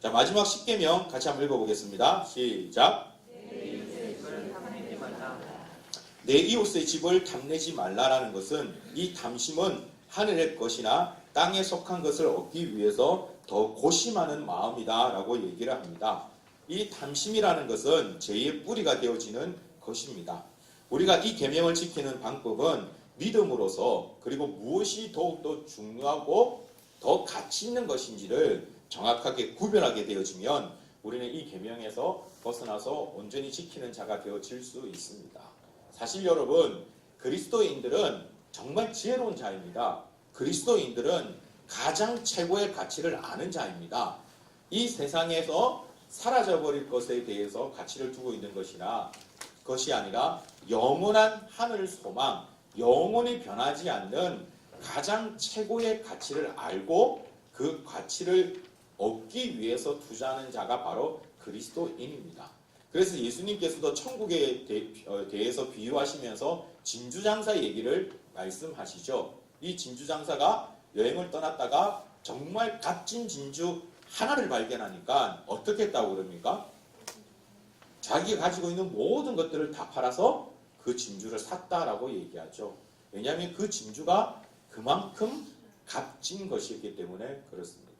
자, 마지막 10계명 같이 한번 읽어보겠습니다. 시작. 내 이웃의 집을 탐내지 말라라는 것은, 이 탐심은 하늘의 것이나 땅에 속한 것을 얻기 위해서 더 고심하는 마음이다 라고 얘기를 합니다. 이 탐심이라는 것은 죄의 뿌리가 되어지는 것입니다. 우리가 이 계명을 지키는 방법은 믿음으로서, 그리고 무엇이 더욱더 중요하고 더 가치 있는 것인지를 정확하게 구별하게 되어지면 우리는 이 계명에서 벗어나서 온전히 지키는 자가 되어질 수 있습니다. 사실 여러분, 그리스도인들은 정말 지혜로운 자입니다. 그리스도인들은 가장 최고의 가치를 아는 자입니다. 이 세상에서 사라져버릴 것에 대해서 가치를 두고 있는 것이 아니라 영원한 하늘 소망, 영원히 변하지 않는 가장 최고의 가치를 알고 그 가치를 얻기 위해서 투자하는 자가 바로 그리스도인입니다. 그래서 예수님께서도 천국에 대해서 비유하시면서 진주장사 얘기를 말씀하시죠. 이 진주장사가 여행을 떠났다가 정말 값진 진주 하나를 발견하니까 어떻게 했다고 그럽니까? 자기가 가지고 있는 모든 것들을 다 팔아서 그 진주를 샀다라고 얘기하죠. 왜냐하면 그 진주가 그만큼 값진 것이기 때문에 그렇습니다.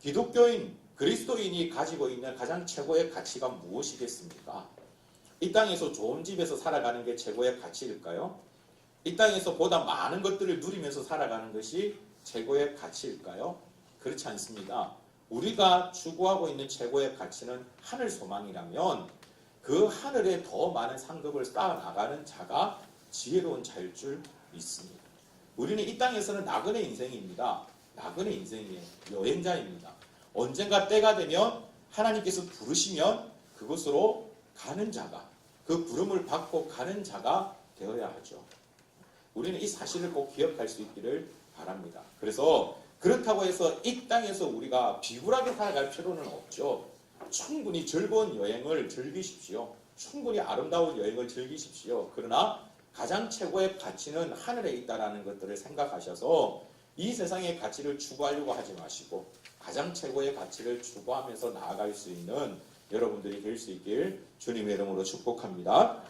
기독교인, 그리스도인이 가지고 있는 가장 최고의 가치가 무엇이겠습니까? 이 땅에서 좋은 집에서 살아가는 게 최고의 가치일까요? 이 땅에서 보다 많은 것들을 누리면서 살아가는 것이 최고의 가치일까요? 그렇지 않습니다. 우리가 추구하고 있는 최고의 가치는 하늘 소망이라면 그 하늘에 더 많은 상급을 쌓아나가는 자가 지혜로운 자일 줄 믿습니다. 우리는 이 땅에서는 나그네 인생입니다. 나그네 인생이에요. 여행자입니다. 언젠가 때가 되면 하나님께서 부르시면 그곳으로 가는 자가, 그 부름을 받고 가는 자가 되어야 하죠. 우리는 이 사실을 꼭 기억할 수 있기를 바랍니다. 그래서 그렇다고 해서 이 땅에서 우리가 비굴하게 살아갈 필요는 없죠. 충분히 즐거운 여행을 즐기십시오. 충분히 아름다운 여행을 즐기십시오. 그러나 가장 최고의 가치는 하늘에 있다라는 것들을 생각하셔서 이 세상의 가치를 추구하려고 하지 마시고 가장 최고의 가치를 추구하면서 나아갈 수 있는 여러분들이 될 수 있길 주님의 이름으로 축복합니다.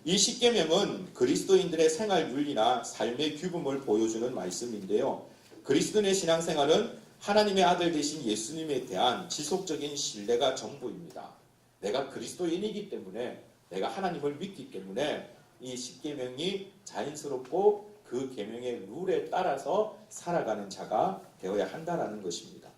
이 십계명은 그리스도인들의 생활 윤리나 삶의 규범을 보여주는 말씀인데요. 그리스도인의 신앙생활은 하나님의 아들 되신 예수님에 대한 지속적인 신뢰가 전부입니다. 내가 그리스도인이기 때문에, 내가 하나님을 믿기 때문에 이 십계명이 자연스럽고 그 계명의 룰에 따라서 살아가는 자가 되어야 한다라는 것입니다.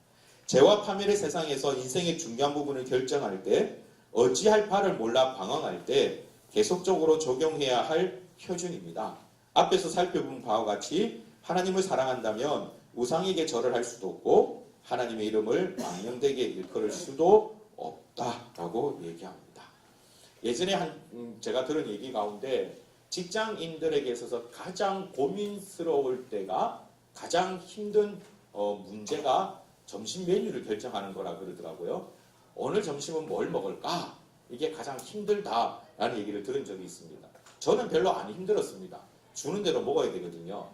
죄와 파멸의 세상에서 인생의 중요한 부분을 결정할 때, 어찌할 바를 몰라 방황할 때 계속적으로 적용해야 할 표준입니다. 앞에서 살펴본 바와 같이 하나님을 사랑한다면 우상에게 절을 할 수도 없고 하나님의 이름을 망령되게 일컬을 수도 없다라고 얘기합니다. 예전에 제가 들은 얘기 가운데 직장인들에게 있어서 가장 고민스러울 때가, 가장 힘든 문제가 점심 메뉴를 결정하는 거라 그러더라고요. 오늘 점심은 뭘 먹을까? 이게 가장 힘들다라는 얘기를 들은 적이 있습니다. 저는 별로 안 힘들었습니다. 주는 대로 먹어야 되거든요.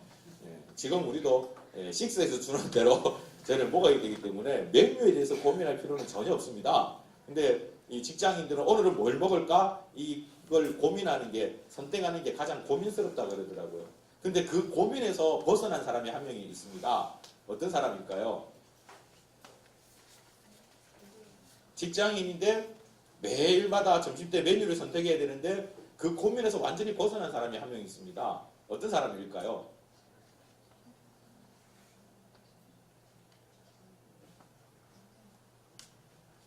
지금 우리도 식스에서 주는 대로 저는 먹어야 되기 때문에 메뉴에 대해서 고민할 필요는 전혀 없습니다. 근데 이 직장인들은 오늘은 뭘 먹을까? 이걸 고민하는 게, 선택하는 게 가장 고민스럽다 그러더라고요. 근데 그 고민에서 벗어난 사람이 한 명이 있습니다. 어떤 사람일까요? 직장인인데 매일마다 점심때 메뉴를 선택해야 되는데 그 고민에서 완전히 벗어난 사람이 한 명 있습니다. 어떤 사람일까요?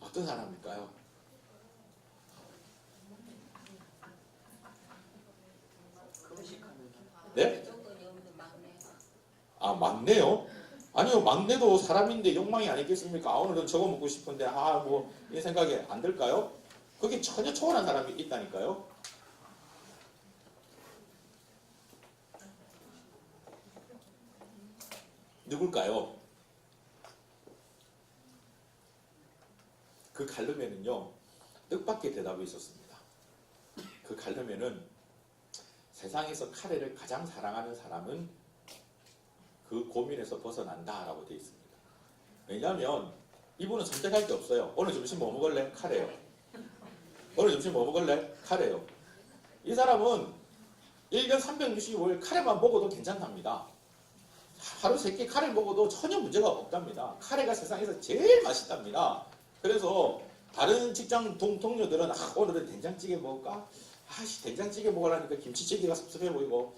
어떤 사람일까요? 네? 아, 막내요? 아니요, 막내도 사람인데 욕망이 아니겠습니까? 아, 오늘은 저거 먹고 싶은데 이 생각이 안 들까요? 그게 전혀 초월한 사람이 있다니까요. 누굴까요? 그 갈르면은요, 뜻밖의 대답이 있었습니다. 그 갈르면은 세상에서 카레를 가장 사랑하는 사람은 그 고민에서 벗어난다라고 되어 있습니다. 왜냐하면 이분은 선택할 게 없어요. 오늘 점심 뭐 먹을래? 카레요. 오늘 점심 뭐 먹을래? 카레요. 이 사람은 1년 365일 카레만 먹어도 괜찮답니다. 하루 3끼 카레 먹어도 전혀 문제가 없답니다. 카레가 세상에서 제일 맛있답니다. 그래서 다른 직장 동료들은 오늘은 된장찌개 먹을까? 된장찌개 먹으려니까 김치찌개가 섭섭해 보이고,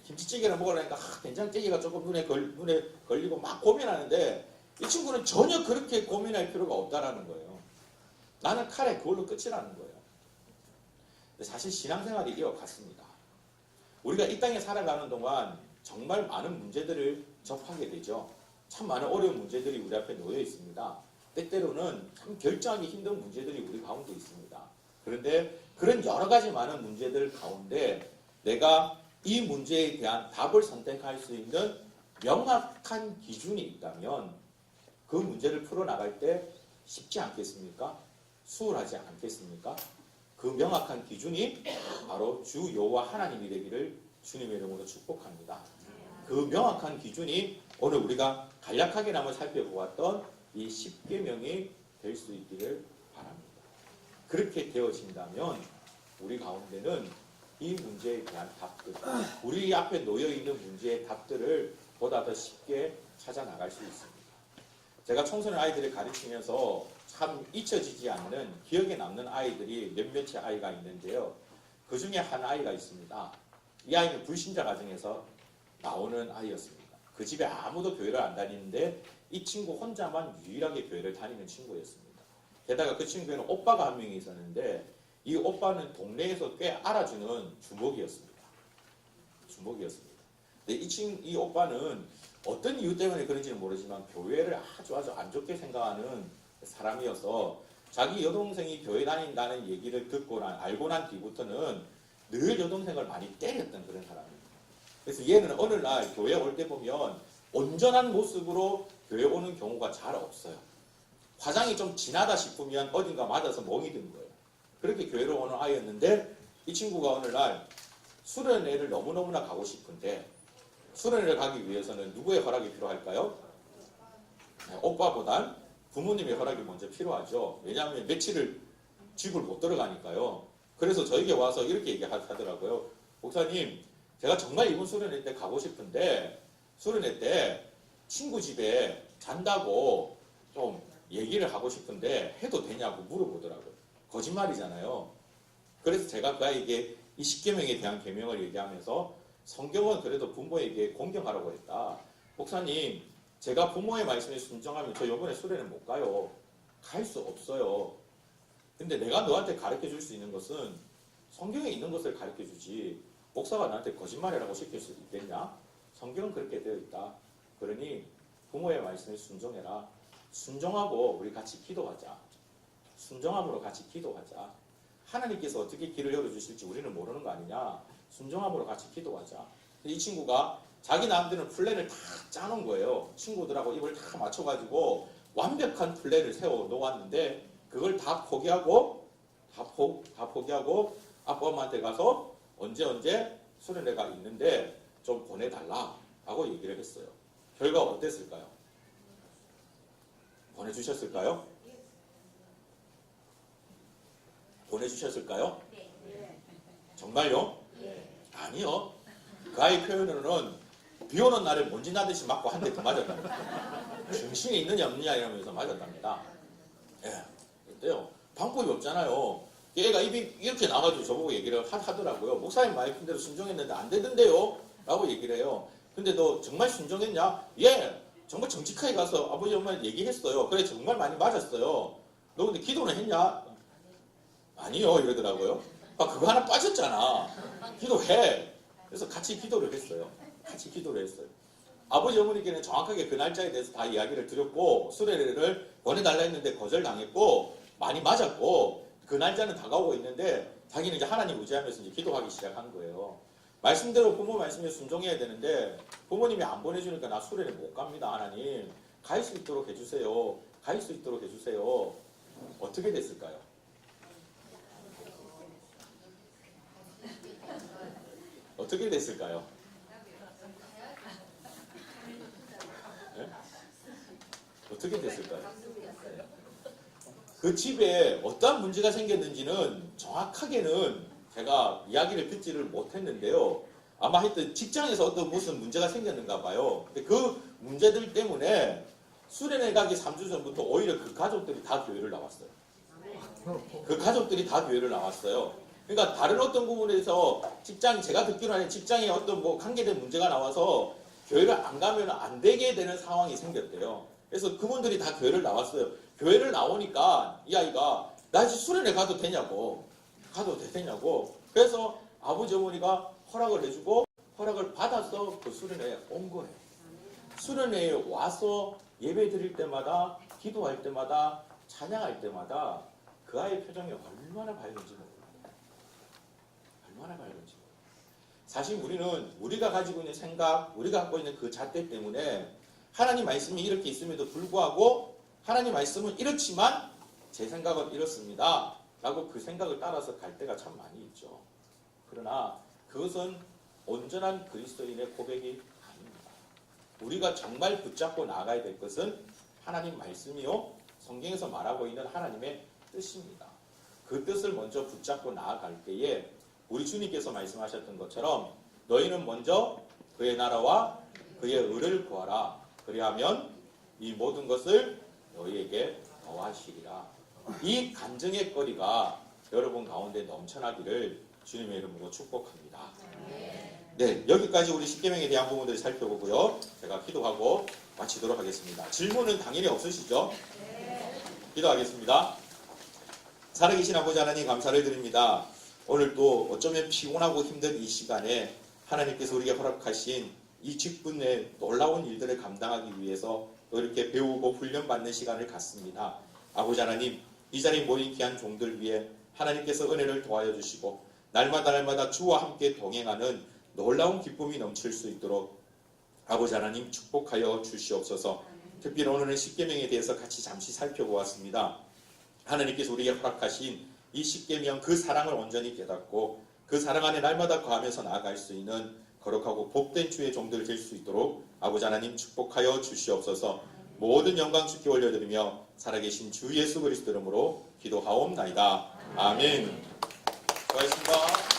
김치찌개를 먹으려니까 된장찌개가 조금 눈에 걸리고 막 고민하는데, 이 친구는 전혀 그렇게 고민할 필요가 없다라는 거예요. 나는 카레 그걸로 끝이라는 거예요. 근데 사실 신앙생활이 이와 같습니다. 우리가 이 땅에 살아가는 동안 정말 많은 문제들을 접하게 되죠. 참 많은 어려운 문제들이 우리 앞에 놓여 있습니다. 때때로는 참 결정하기 힘든 문제들이 우리 가운데 있습니다. 그런데 그런 여러 가지 많은 문제들 가운데 내가 이 문제에 대한 답을 선택할 수 있는 명확한 기준이 있다면 그 문제를 풀어나갈 때 쉽지 않겠습니까? 수월하지 않겠습니까? 그 명확한 기준이 바로 주 여호와 하나님이 되기를 주님의 이름으로 축복합니다. 그 명확한 기준이 오늘 우리가 간략하게나마 살펴보았던 이 십계명이 될 수 있기를 바랍니다. 그렇게 되어진다면 우리 가운데는 이 문제에 대한 답들, 우리 앞에 놓여있는 문제의 답들을 보다 더 쉽게 찾아 나갈 수 있습니다. 제가 청소년 아이들을 가르치면서 참 잊혀지지 않는, 기억에 남는 아이들이 몇몇의 아이가 있는데요. 그 중에 한 아이가 있습니다. 이 아이는 불신자 가정에서 나오는 아이였습니다. 그 집에 아무도 교회를 안 다니는데 이 친구 혼자만 유일하게 교회를 다니는 친구였습니다. 게다가 그 친구에는 오빠가 한 명이 있었는데 이 오빠는 동네에서 꽤 알아주는 주목이었습니다. 근데 이 오빠는 어떤 이유 때문에 그런지는 모르지만 교회를 아주 안 좋게 생각하는 사람이어서 자기 여동생이 교회 다닌다는 얘기를 알고 난 뒤부터는 늘 여동생을 많이 때렸던 그런 사람이에요. 그래서 얘는 어느 날 교회 올 때 보면 온전한 모습으로 교회 오는 경우가 잘 없어요. 화장이 좀 진하다 싶으면 어딘가 맞아서 멍이 든 거예요. 그렇게 교회를 오는 아이였는데 이 친구가 어느 날 수련회를 너무너무나 가고 싶은데 수련회를 가기 위해서는 누구의 허락이 필요할까요? 네, 오빠보단 부모님의 허락이 먼저 필요하죠. 왜냐하면 며칠을 집을 못 들어가니까요. 그래서 저에게 와서 이렇게 얘기하더라고요. 목사님, 제가 정말 이번 수련회 때 가고 싶은데 수련회 때 친구 집에 잔다고 좀 얘기를 하고 싶은데 해도 되냐고 물어보더라고요. 거짓말이잖아요. 그래서 제가 그 아이에게 이 십계명에 대한 계명을 얘기하면서 성경은 그래도 부모에게 공경하라고 했다. 목사님, 제가 부모의 말씀에 순종하면 저 이번에 수련회 못 가요. 갈 수 없어요. 근데 내가 너한테 가르쳐 줄 수 있는 것은 성경에 있는 것을 가르쳐 주지 목사가 나한테 거짓말이라고 시킬 수 있겠냐? 성경은 그렇게 되어 있다. 그러니 부모의 말씀에 순종해라. 순종하고 우리 같이 기도하자. 순종함으로 같이 기도하자. 하나님께서 어떻게 길을 열어주실지 우리는 모르는 거 아니냐. 순종함으로 같이 기도하자. 이 친구가 자기 나름대로 플랜을 다 짜놓은 거예요. 친구들하고 입을 다 맞춰가지고 완벽한 플랜을 세워 놓았는데 그걸 다 포기하고 아빠 엄마한테 가서 언제 수련회가 있는데 좀 보내달라 하고 얘기를 했어요. 결과가 어땠을까요? 보내주셨을까요? 보내주셨을까요? 정말요? 아니요. 그 아이 표현으로는 비 오는 날에 먼지 나듯이 맞고 한 대 더 맞았답니다. 정신이 있느냐 없느냐 이러면서 맞았답니다. 예, 어때요? 방법이 없잖아요. 얘가 입이 이렇게 나가지고 저보고 얘기를 하더라고요. 목사님 말씀대로 순종했는데 안 되던데요? 라고 얘기를 해요. 근데 너 정말 순종했냐? 예! 정말 정직하게 가서 아버지 엄마한테 얘기했어요. 그래 정말 많이 맞았어요. 너 근데 기도는 했냐? 아니요 이러더라고요. 아 그거 하나 빠졌잖아. 기도해. 그래서 같이 기도를 했어요. 같이 기도를 했어요. 아버지 어머니께는 정확하게 그 날짜에 대해서 다 이야기를 드렸고 수련회를 보내달라 했는데 거절당했고 많이 맞았고 그 날짜는 다가오고 있는데 자기는 이제 하나님 의지하면서 이제 기도하기 시작한 거예요. 말씀대로 부모 말씀에 순종해야 되는데 부모님이 안 보내주니까 나 수련회 못 갑니다. 하나님 갈 수 있도록 해주세요. 갈 수 있도록 해주세요. 어떻게 됐을까요? 어떻게 됐을까요? 네? 어떻게 됐을까요? 그 집에 어떠한 문제가 생겼는지는 정확하게는 제가 이야기를 듣지를 못했는데요. 아마 하여튼 직장에서 어떤 무슨 문제가 생겼는가 봐요. 근데 그 문제들 때문에 수련회 가기 3주 전부터 오히려 그 가족들이 다 교회를 나왔어요. 그 가족들이 다 교회를 나왔어요. 그러니까 다른 어떤 부분에서 제가 듣기로는 직장에 어떤 뭐 관계된 문제가 나와서 교회를 안 가면 안 되게 되는 상황이 생겼대요. 그래서 그분들이 다 교회를 나왔어요. 교회를 나오니까 이 아이가 나 이제 수련회 가도 되냐고. 그래서 아버지 어머니가 허락을 해주고 허락을 받아서 그 수련회에 온 거예요. 수련회에 와서 예배 드릴 때마다 기도할 때마다 찬양할 때마다 그 아이의 표정이 얼마나 밝은지 몰라요. 얼마나 밝은지. 사실 우리가 가지고 있는 생각, 우리가 갖고 있는 그 잣대 때문에 하나님 말씀이 이렇게 있음에도 불구하고 하나님 말씀은 이렇지만 제 생각은 이렇습니다. 라고 그 생각을 따라서 갈 때가 참 많이 있죠. 그러나 그것은 온전한 그리스도인의 고백이 아닙니다. 우리가 정말 붙잡고 나아가야 될 것은 하나님 말씀이요. 성경에서 말하고 있는 하나님의 뜻입니다. 그 뜻을 먼저 붙잡고 나아갈 때에 우리 주님께서 말씀하셨던 것처럼 너희는 먼저 그의 나라와 그의 의를 구하라. 그리하면 이 모든 것을 너희에게 더하시리라. 이 간증의 거리가 여러분 가운데 넘쳐나기를 주님의 이름으로 축복합니다. 네, 여기까지 우리 십계명에 대한 부분들을 살펴보고요. 제가 기도하고 마치도록 하겠습니다. 질문은 당연히 없으시죠? 기도하겠습니다. 살아계신 아버지 하나님 감사를 드립니다. 오늘 또 어쩌면 피곤하고 힘든 이 시간에 하나님께서 우리에게 허락하신 이 직분의 놀라운 일들을 감당하기 위해서 또 이렇게 배우고 훈련받는 시간을 갖습니다. 아버지 하나님, 이 자리에 모인 귀한 종들 위해 하나님께서 은혜를 도와여 주시고 날마다 주와 함께 동행하는 놀라운 기쁨이 넘칠 수 있도록 아버지 하나님 축복하여 주시옵소서. 특별히 오늘은 십계명에 대해서 같이 잠시 살펴보았습니다. 하나님께서 우리에게 허락하신 이 십계명, 그 사랑을 온전히 깨닫고 그 사랑 안에 날마다 거하면서 나아갈 수 있는 거룩하고 복된 주의 종들 될 수 있도록 아버지 하나님 축복하여 주시옵소서. 모든 영광 주께 올려드리며 살아계신 주 예수 그리스도 이름으로 기도하옵나이다. 아멘. 수고하셨습니다.